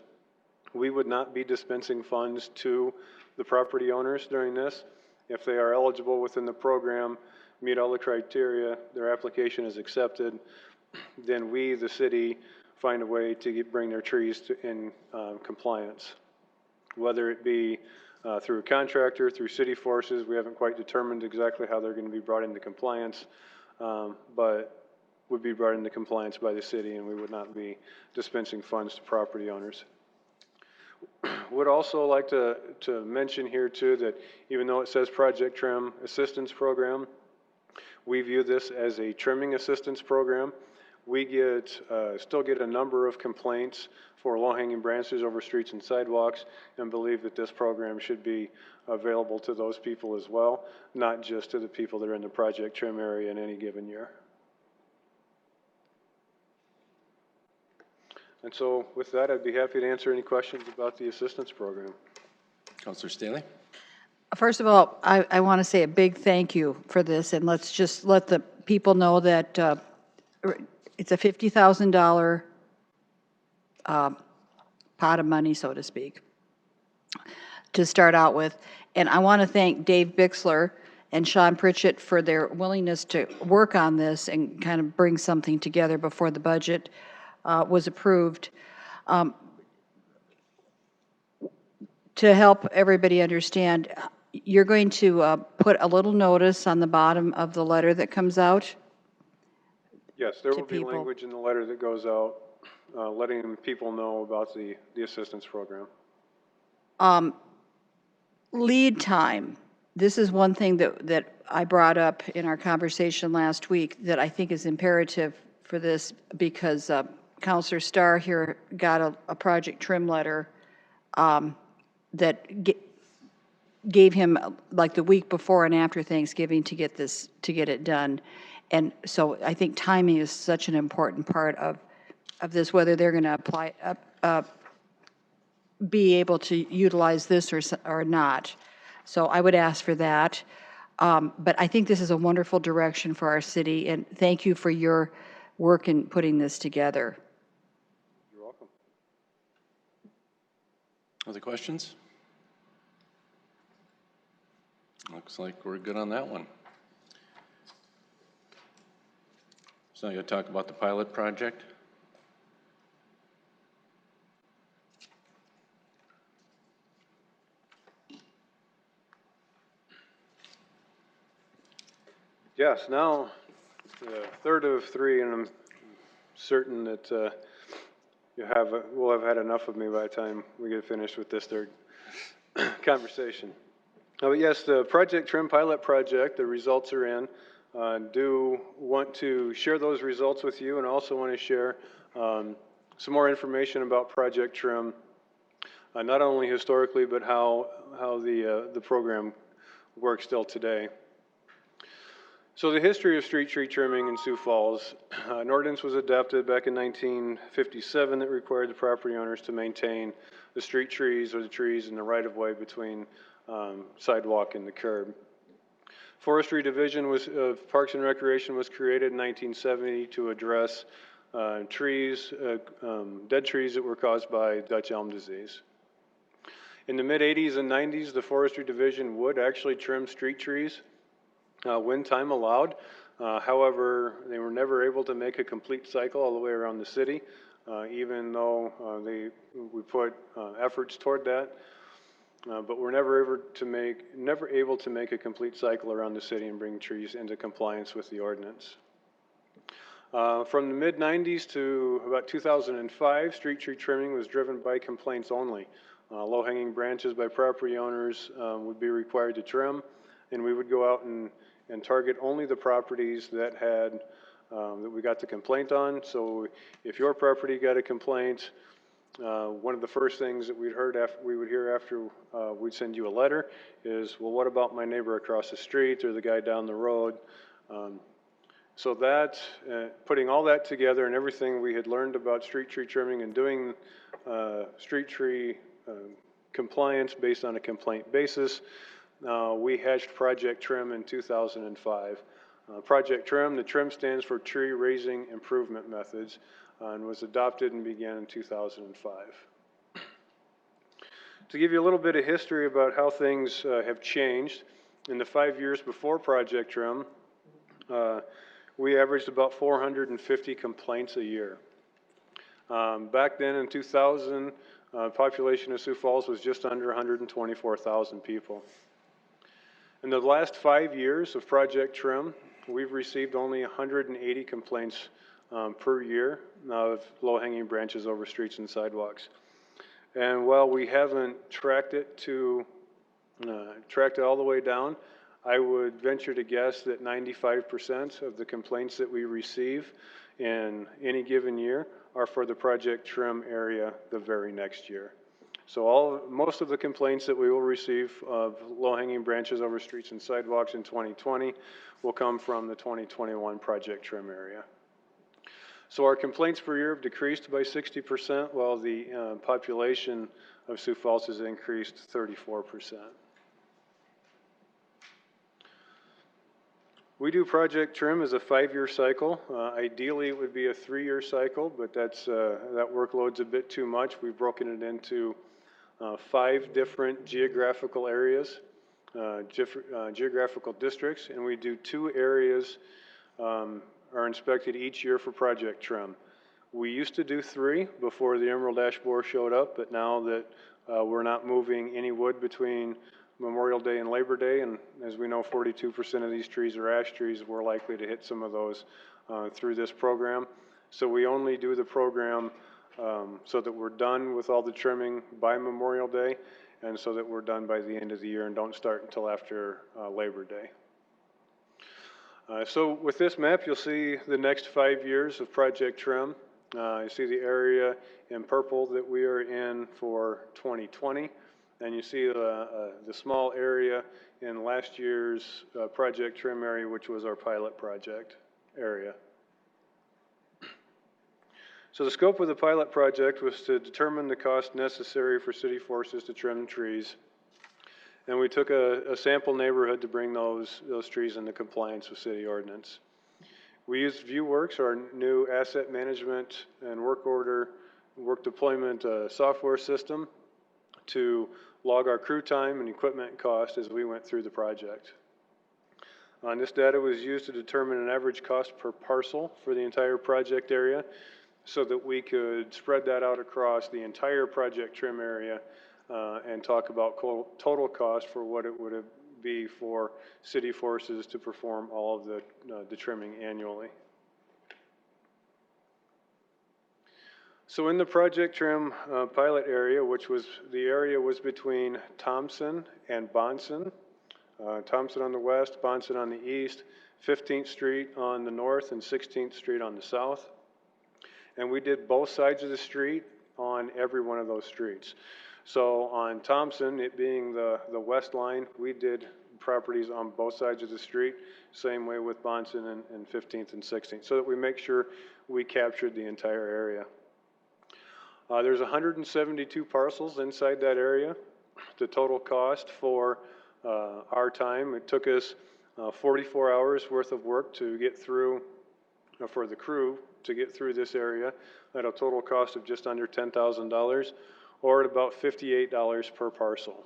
we would not be dispensing funds to the property owners during this. If they are eligible within the program, meet all the criteria, their application is accepted, then we, the city, find a way to bring their trees in compliance. Whether it be through a contractor, through city forces, we haven't quite determined exactly how they're going to be brought into compliance, but would be brought into compliance by the city, and we would not be dispensing funds to property owners. Would also like to mention here too that even though it says Project Trim Assistance Program, we view this as a trimming assistance program. We still get a number of complaints for low-hanging branches over streets and sidewalks, and believe that this program should be available to those people as well, not just to the people that are in the Project Trim area in any given year. And so with that, I'd be happy to answer any questions about the assistance program. Councilor Staley? First of all, I want to say a big thank you for this, and let's just let the people know that it's a $50,000 pot of money, so to speak, to start out with. And I want to thank Dave Bixler and Sean Pritchett for their willingness to work on this and kind of bring something together before the budget was approved. To help everybody understand, you're going to put a little notice on the bottom of the letter that comes out? Yes, there will be people. language in the letter that goes out letting people know about the assistance program. Lead time. This is one thing that I brought up in our conversation last week that I think is imperative for this, because Councilor Starr here got a Project Trim letter that gave him like the week before and after Thanksgiving to get it done. And so I think timing is such an important part of this, whether they're going to apply, be able to utilize this or not. So I would ask for that. But I think this is a wonderful direction for our city, and thank you for your work in putting this together. You're welcome. Other questions? Looks like we're good on that one. So you'll talk about the pilot project? Yes, now the third of three, and I'm certain that we'll have had enough of me by the time we get finished with this third conversation. But yes, the Project Trim pilot project, the results are in. Do want to share those results with you, and also want to share some more information about Project Trim, not only historically, but how the program works still today. So the history of street tree trimming in Sioux Falls, an ordinance was adopted back in 1957 that required the property owners to maintain the street trees or the trees in the right-of-way between sidewalk and the curb. Forestry Division of Parks and Recreation was created in 1970 to address dead trees that were caused by Dutch elm disease. In the mid-'80s and '90s, the Forestry Division would actually trim street trees when time allowed. However, they were never able to make a complete cycle all the way around the city, even though we put efforts toward that. But we're never able to make a complete cycle around the city and bring trees into compliance with the ordinance. From the mid-'90s to about 2005, street tree trimming was driven by complaints only. Low-hanging branches by property owners would be required to trim, and we would go out and target only the properties that had that we got the complaint on. So if your property got a complaint, one of the first things that we would hear after we'd send you a letter is, well, what about my neighbor across the street or the guy down the road? So that, putting all that together and everything we had learned about street tree trimming and doing street tree compliance based on a complaint basis, we hatched Project Trim in 2005. Project Trim, the TRIM stands for Tree Raising Improvement Methods, and was adopted and began in 2005. To give you a little bit of history about how things have changed, in the 5 years before Project Trim, we averaged about 450 complaints a year. Back then in 2000, population of Sioux Falls was just under 124,000 people. In the last 5 years of Project Trim, we've received only 180 complaints per year of low-hanging branches over streets and sidewalks. And while we haven't tracked it all the way down, I would venture to guess that 95% of the complaints that we receive in any given year are for the Project Trim area the very next year. So most of the complaints that we will receive of low-hanging branches over streets and sidewalks in 2020 will come from the 2021 Project Trim area. So our complaints per year have decreased by 60%, while the population of Sioux Falls has increased 34%. We do Project Trim as a 5-year cycle. Ideally, it would be a 3-year cycle, but that workload's a bit too much. We've broken it into 5 different geographical areas, geographical districts, and we do 2 areas are inspected each year for Project Trim. We used to do 3 before the emerald ash borer showed up, but now that we're not moving any wood between Memorial Day and Labor Day, and as we know, 42% of these trees are ash trees, we're likely to hit some of those through this program. So we only do the program so that we're done with all the trimming by Memorial Day, and so that we're done by the end of the year and don't start until after Labor Day. So with this map, you'll see the next 5 years of Project Trim. You see the area in purple that we are in for 2020. And you see the small area in last year's Project Trim area, which was our pilot project area. So the scope of the pilot project was to determine the cost necessary for city forces to trim trees. And we took a sample neighborhood to bring those trees into compliance with city ordinance. We used ViewWorks, our new asset management and work deployment software system, to log our crew time and equipment cost as we went through the project. This data was used to determine an average cost per parcel for the entire project area so that we could spread that out across the entire Project Trim area and talk about total cost for what it would be for city forces to perform all of the trimming annually. So in the Project Trim pilot area, which was the area was between Thompson and Bonson, Thompson on the west, Bonson on the east, 15th Street on the north, and 16th Street on the south. And we did both sides of the street on every one of those streets. So on Thompson, it being the west line, we did properties on both sides of the street, same way with Bonson and 15th and 16th, so that we make sure we captured the entire area. There's 172 parcels inside that area. The total cost for our time, it took us 44 hours worth of work to get through, for the crew to get through this area at a total cost of just under $10,000, or at about $58 per parcel.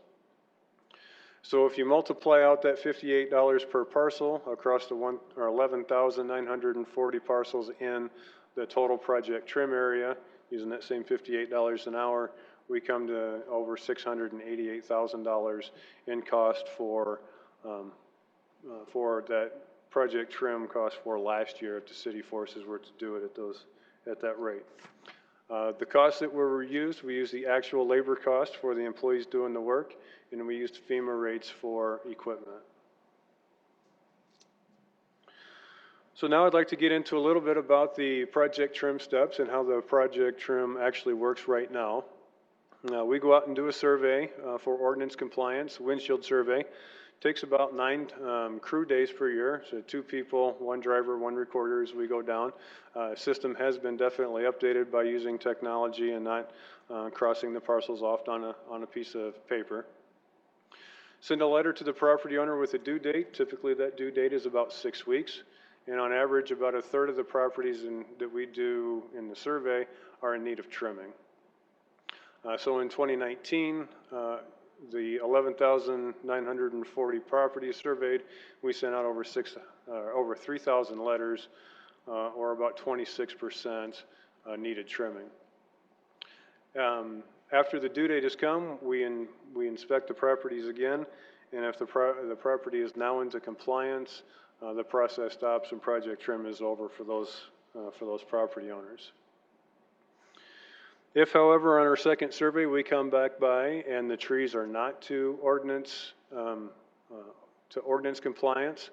So if you multiply out that $58 per parcel across the 11,940 parcels in the total Project Trim area, using that same $58 an hour, we come to over $688,000 in cost for that Project Trim cost for last year if the city forces were to do it at that rate. The costs that were used, we used the actual labor cost for the employees doing the work, and we used FEMA rates for equipment. So now I'd like to get into a little bit about the Project Trim steps and how the Project Trim actually works right now. We go out and do a survey for ordinance compliance, windshield survey. It takes about 9 crew days per year, so 2 people, 1 driver, 1 recorder as we go down. System has been definitely updated by using technology and not crossing the parcels off on a piece of paper. Send a letter to the property owner with a due date. Typically that due date is about 6 weeks. And on average, about a third of the properties that we do in the survey are in need of trimming. So in 2019, the 11,940 properties surveyed, we sent out over 3,000 letters, or about 26% needed trimming. After the due date has come, we inspect the properties again, and if the property is now into compliance, the process stops and project trim is over for those property owners. If, however, on our second survey, we come back by and the trees are not to ordinance compliance,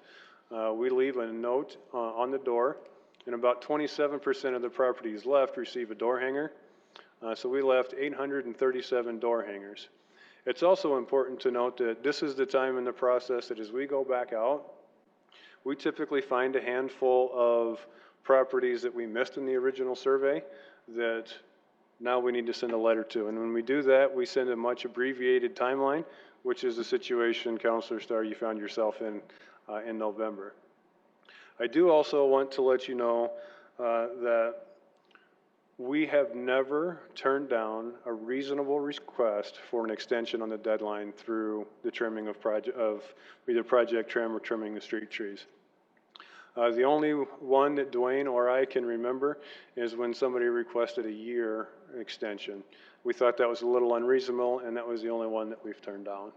we leave a note on the door, and about 27% of the properties left receive a door hanger. So we left 837 door hangers. It's also important to note that this is the time in the process that as we go back out, we typically find a handful of properties that we missed in the original survey that now we need to send a letter to. And when we do that, we send a much abbreviated timeline, which is the situation, Councilor Starr, you found yourself in November. I do also want to let you know that we have never turned down a reasonable request for an extension on the deadline through the trimming of either project trim or trimming the street trees. The only one that Dwayne or I can remember is when somebody requested a year extension. We thought that was a little unreasonable, and that was the only one that we've turned down.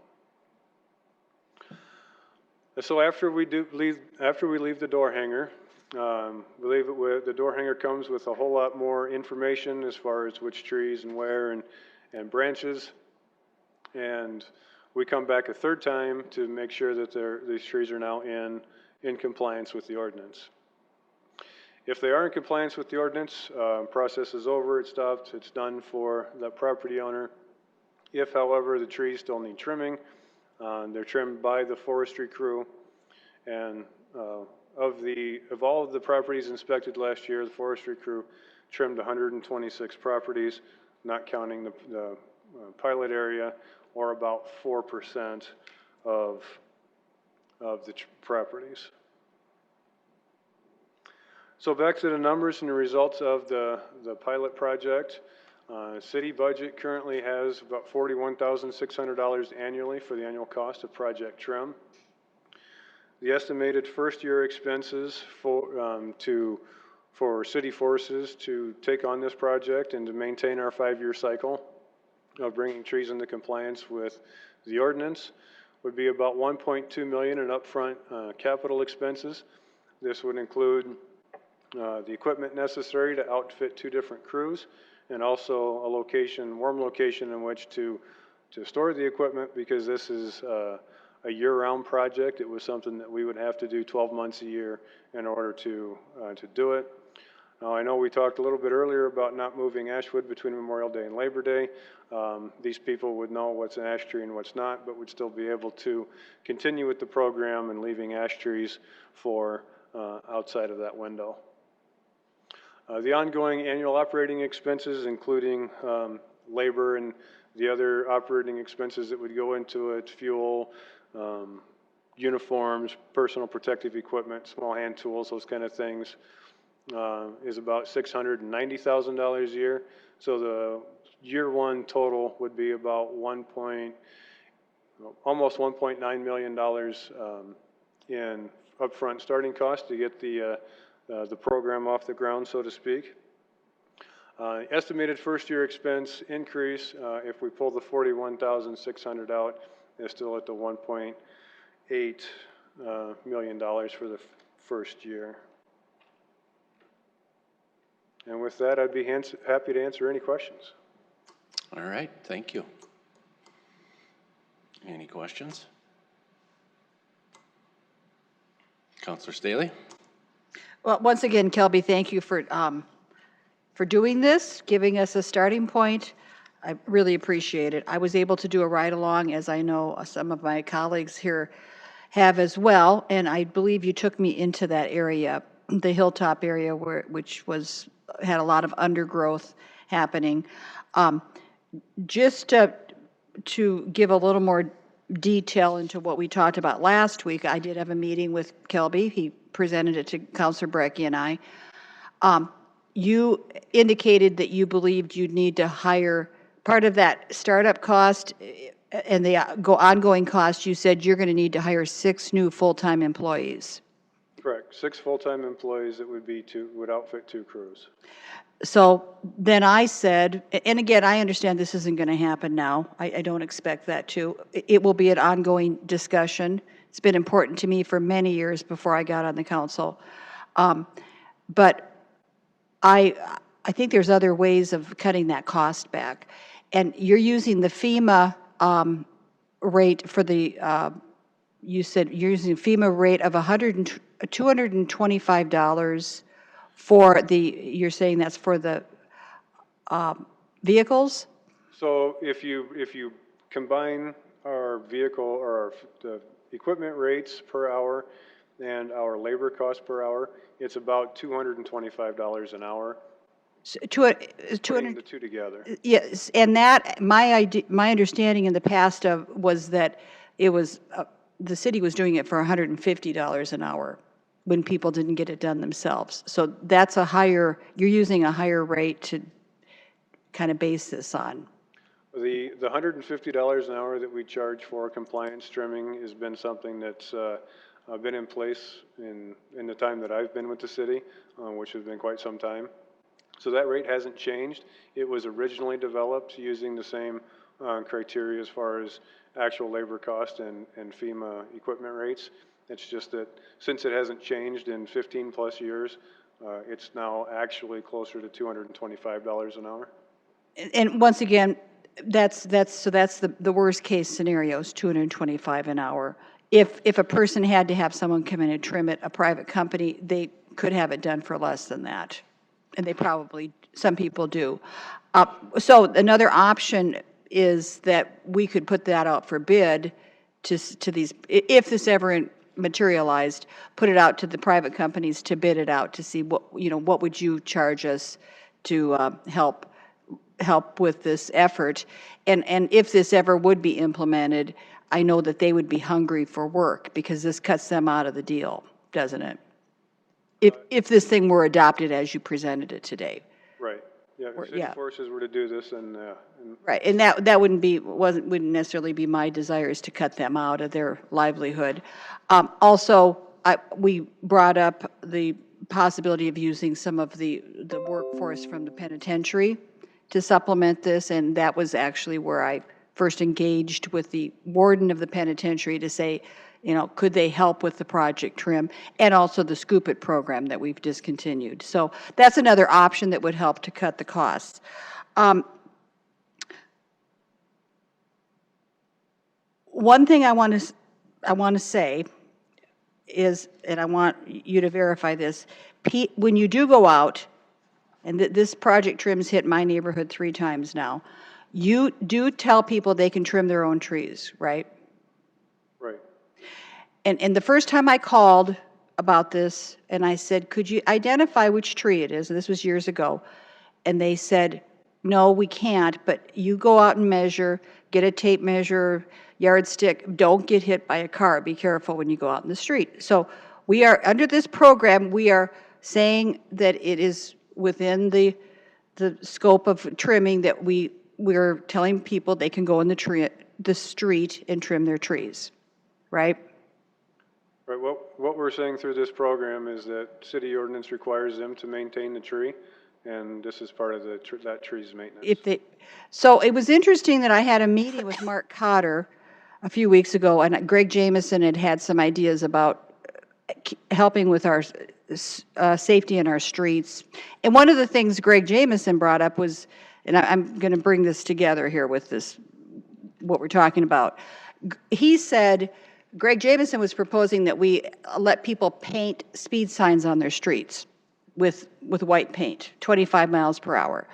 So after we leave the door hanger, the door hanger comes with a whole lot more information as far as which trees and where and branches. And we come back a third time to make sure that these trees are now in compliance with the ordinance. If they are in compliance with the ordinance, process is over, it's stopped, it's done for the property owner. If, however, the trees still need trimming, they're trimmed by the forestry crew, and of all of the properties inspected last year, the forestry crew trimmed 126 properties, not counting the pilot area, or about 4% of the properties. So back to the numbers and the results of the pilot project. City budget currently has about $41,600 annually for the annual cost of project trim. The estimated first year expenses for city forces to take on this project and to maintain our 5-year cycle of bringing trees into compliance with the ordinance would be about $1.2 million in upfront capital expenses. This would include the equipment necessary to outfit 2 different crews, and also a warm location in which to store the equipment, because this is a year-round project. It was something that we would have to do 12 months a year in order to do it. Now, I know we talked a little bit earlier about not moving ash wood between Memorial Day and Labor Day. These people would know what's an ash tree and what's not, but would still be able to continue with the program and leaving ash trees for outside of that window. The ongoing annual operating expenses, including labor and the other operating expenses that would go into it, fuel, uniforms, personal protective equipment, small hand tools, those kind of things, is about $690,000 a year. So the year one total would be about almost $1.9 million in upfront starting costs to get the program off the ground, so to speak. Estimated first year expense increase, if we pull the $41,600 out, is still at the $1.8 million for the first year. And with that, I'd be happy to answer any questions. All right, thank you. Any questions? Councilor Staley? Well, once again, Kelby, thank you for doing this, giving us a starting point. I really appreciate it. I was able to do a ride-along, as I know some of my colleagues here have as well, and I believe you took me into that area, the hilltop area, which had a lot of undergrowth happening. Just to give a little more detail into what we talked about last week, I did have a meeting with Kelby. He presented it to Councilor Brecky and I. You indicated that you believed you'd need to hire part of that startup cost and the ongoing cost. You said you're going to need to hire 6 new full-time employees. Correct. Correct. 6 full-time employees that would outfit 2 crews. So then I said, and again, I understand this isn't going to happen now. I don't expect that to. It will be an ongoing discussion. It's been important to me for many years before I got on the council. But I think there's other ways of cutting that cost back. And you're using the FEMA rate for the, you said you're using FEMA rate of $225 for the, you're saying that's for the vehicles? So if you combine our vehicle or the equipment rates per hour and our labor cost per hour, it's about $225 an hour. So, Putting the two together. yes, and that, my understanding in the past was that it was, the city was doing it for $150 an hour when people didn't get it done themselves. So that's a higher, you're using a higher rate to kind of base this on. The $150 an hour that we charge for compliance trimming has been something that's been in place in the time that I've been with the city, which has been quite some time. So that rate hasn't changed. It was originally developed using the same criteria as far as actual labor cost and FEMA equipment rates. It's just that since it hasn't changed in 15 plus years, it's now actually closer to $225 an hour. And once again, that's the worst case scenario is $225 an hour. If a person had to have someone come in and trim it, a private company, they could have it done for less than that. And they probably, some people do. So another option is that we could put that out for bid to these, if this ever materialized, put it out to the private companies to bid it out to see what would you charge us to help with this effort. And if this ever would be implemented, I know that they would be hungry for work because this cuts them out of the deal, doesn't it? If this thing were adopted as you presented it today. Right. Yeah. If city forces were to do this, and right, and that wouldn't necessarily be my desires to cut them out of their livelihood. Also, we brought up the possibility of using some of the workforce from the penitentiary to supplement this, and that was actually where I first engaged with the warden of the penitentiary to say, could they help with the project trim, and also the Scoop It program that we've discontinued. So that's another option that would help to cut the costs. One thing I want to say is, and I want you to verify this, when you do go out, and this project trim's hit my neighborhood 3 times now, you do tell people they can trim their own trees, right? right. And the first time I called about this, and I said, could you identify which tree it is? And this was years ago. And they said, no, we can't, but you go out and measure, get a tape measure, yardstick, don't get hit by a car. Be careful when you go out in the street. So we are, under this program, we are saying that it is within the scope of trimming that we're telling people they can go in the street and trim their trees, right? Right. What we're saying through this program is that city ordinance requires them to maintain the tree, and this is part of that tree's maintenance. So it was interesting that I had a meeting with Mark Cotter a few weeks ago, and Greg Jameson had some ideas about helping with our safety in our streets. And one of the things Greg Jameson brought up was, and I'm going to bring this together here with this, what we're talking about. He said, Greg Jameson was proposing that we let people paint speed signs on their streets with white paint, 25 miles per hour.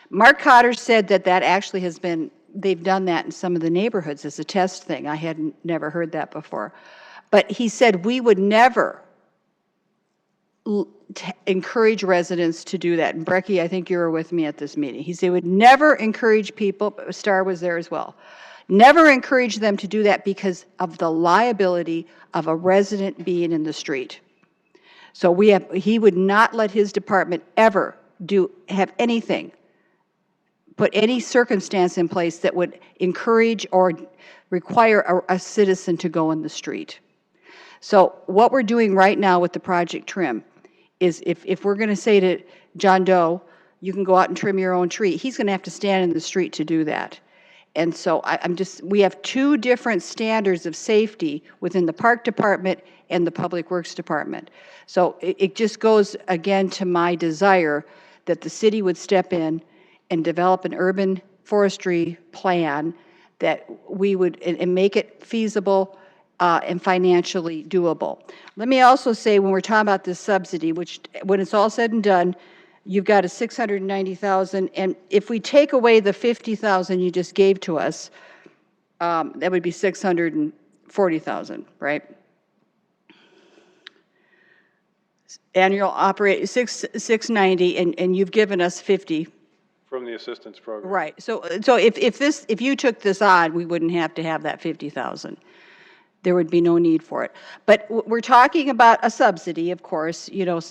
Mark Cotter said that actually has been, they've done that in some of the neighborhoods as a test thing. I had never heard that before. But he said we would never encourage residents to do that. And Brecky, I think you were with me at this meeting. He said would never encourage people, but Star was there as well, never encourage them to do that because of the liability of a resident being in the street. So he would not let his department ever have anything, put any circumstance in place that would encourage or require a citizen to go in the street. So what we're doing right now with the Project Trim is if we're going to say to John Doe, you can go out and trim your own tree, he's going to have to stand in the street to do that. And so we have two different standards of safety within the Park Department and the Public Works Department. So it just goes again to my desire that the city would step in and develop an urban forestry plan that we would, and make it feasible and financially doable. Let me also say, when we're talking about this subsidy, which when it's all said and done, you've got a $690,000, and if we take away the $50,000 you just gave to us, that would be $640,000, right? Annual operate $690, and you've given us 50. From the assistance program. Right. So if you took this on, we wouldn't have to have that 50,000. There would be no need for it. But we're talking about a subsidy, of course, you know,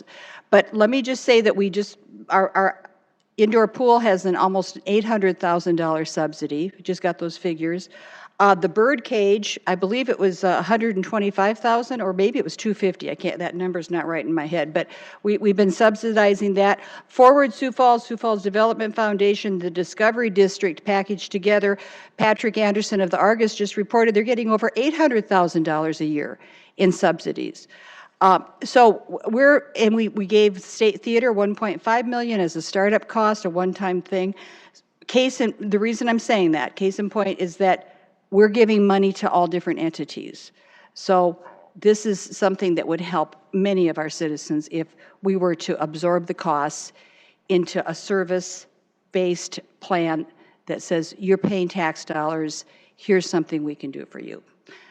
but let me just say that our indoor pool has an almost $800,000 subsidy. We just got those figures. The bird cage, I believe it was $125,000, or maybe it was $250. I can't, that number's not right in my head, but we've been subsidizing that. Forward Sioux Falls Development Foundation, the Discovery District packaged together. Patrick Anderson of the Argus just reported they're getting over $800,000 a year in subsidies. So we gave State Theater $1.5 million as a startup cost, a one-time thing. The reason I'm saying that, case in point, is that we're giving money to all different entities. So this is something that would help many of our citizens if we were to absorb the costs into a service-based plan that says, you're paying tax dollars, here's something we can do for you.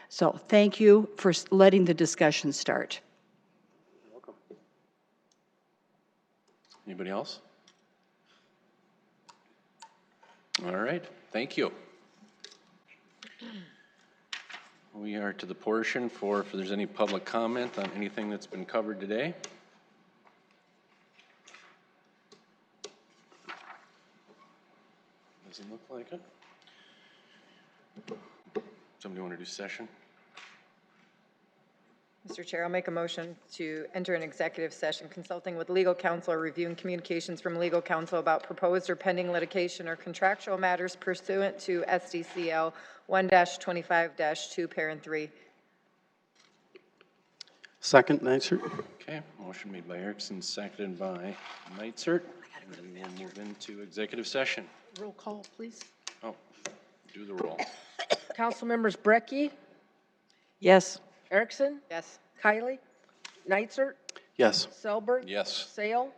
So thank you for letting the discussion start. You're welcome. Anybody else? All right, thank you. We are to the portion for if there's any public comment on anything that's been covered today. Doesn't look like it. Somebody want to do session? Mr. Chair, I'll make a motion to enter an executive session consulting with legal counsel or reviewing communications from legal counsel about proposed or pending litigation or contractual matters pursuant to SDCL 1-25-2, parent 3. Second, Neitzer. Okay, motion made by Erickson, seconded by Neitzer. And then we'll move into executive session. Roll call, please. Oh, do the roll. Council members Brecky, Yes. Erickson, Yes. Kylie, Neitzer, Yes. Selberg, Yes. Sale,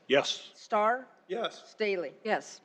Yes. Starr, Yes. Staley. Yes.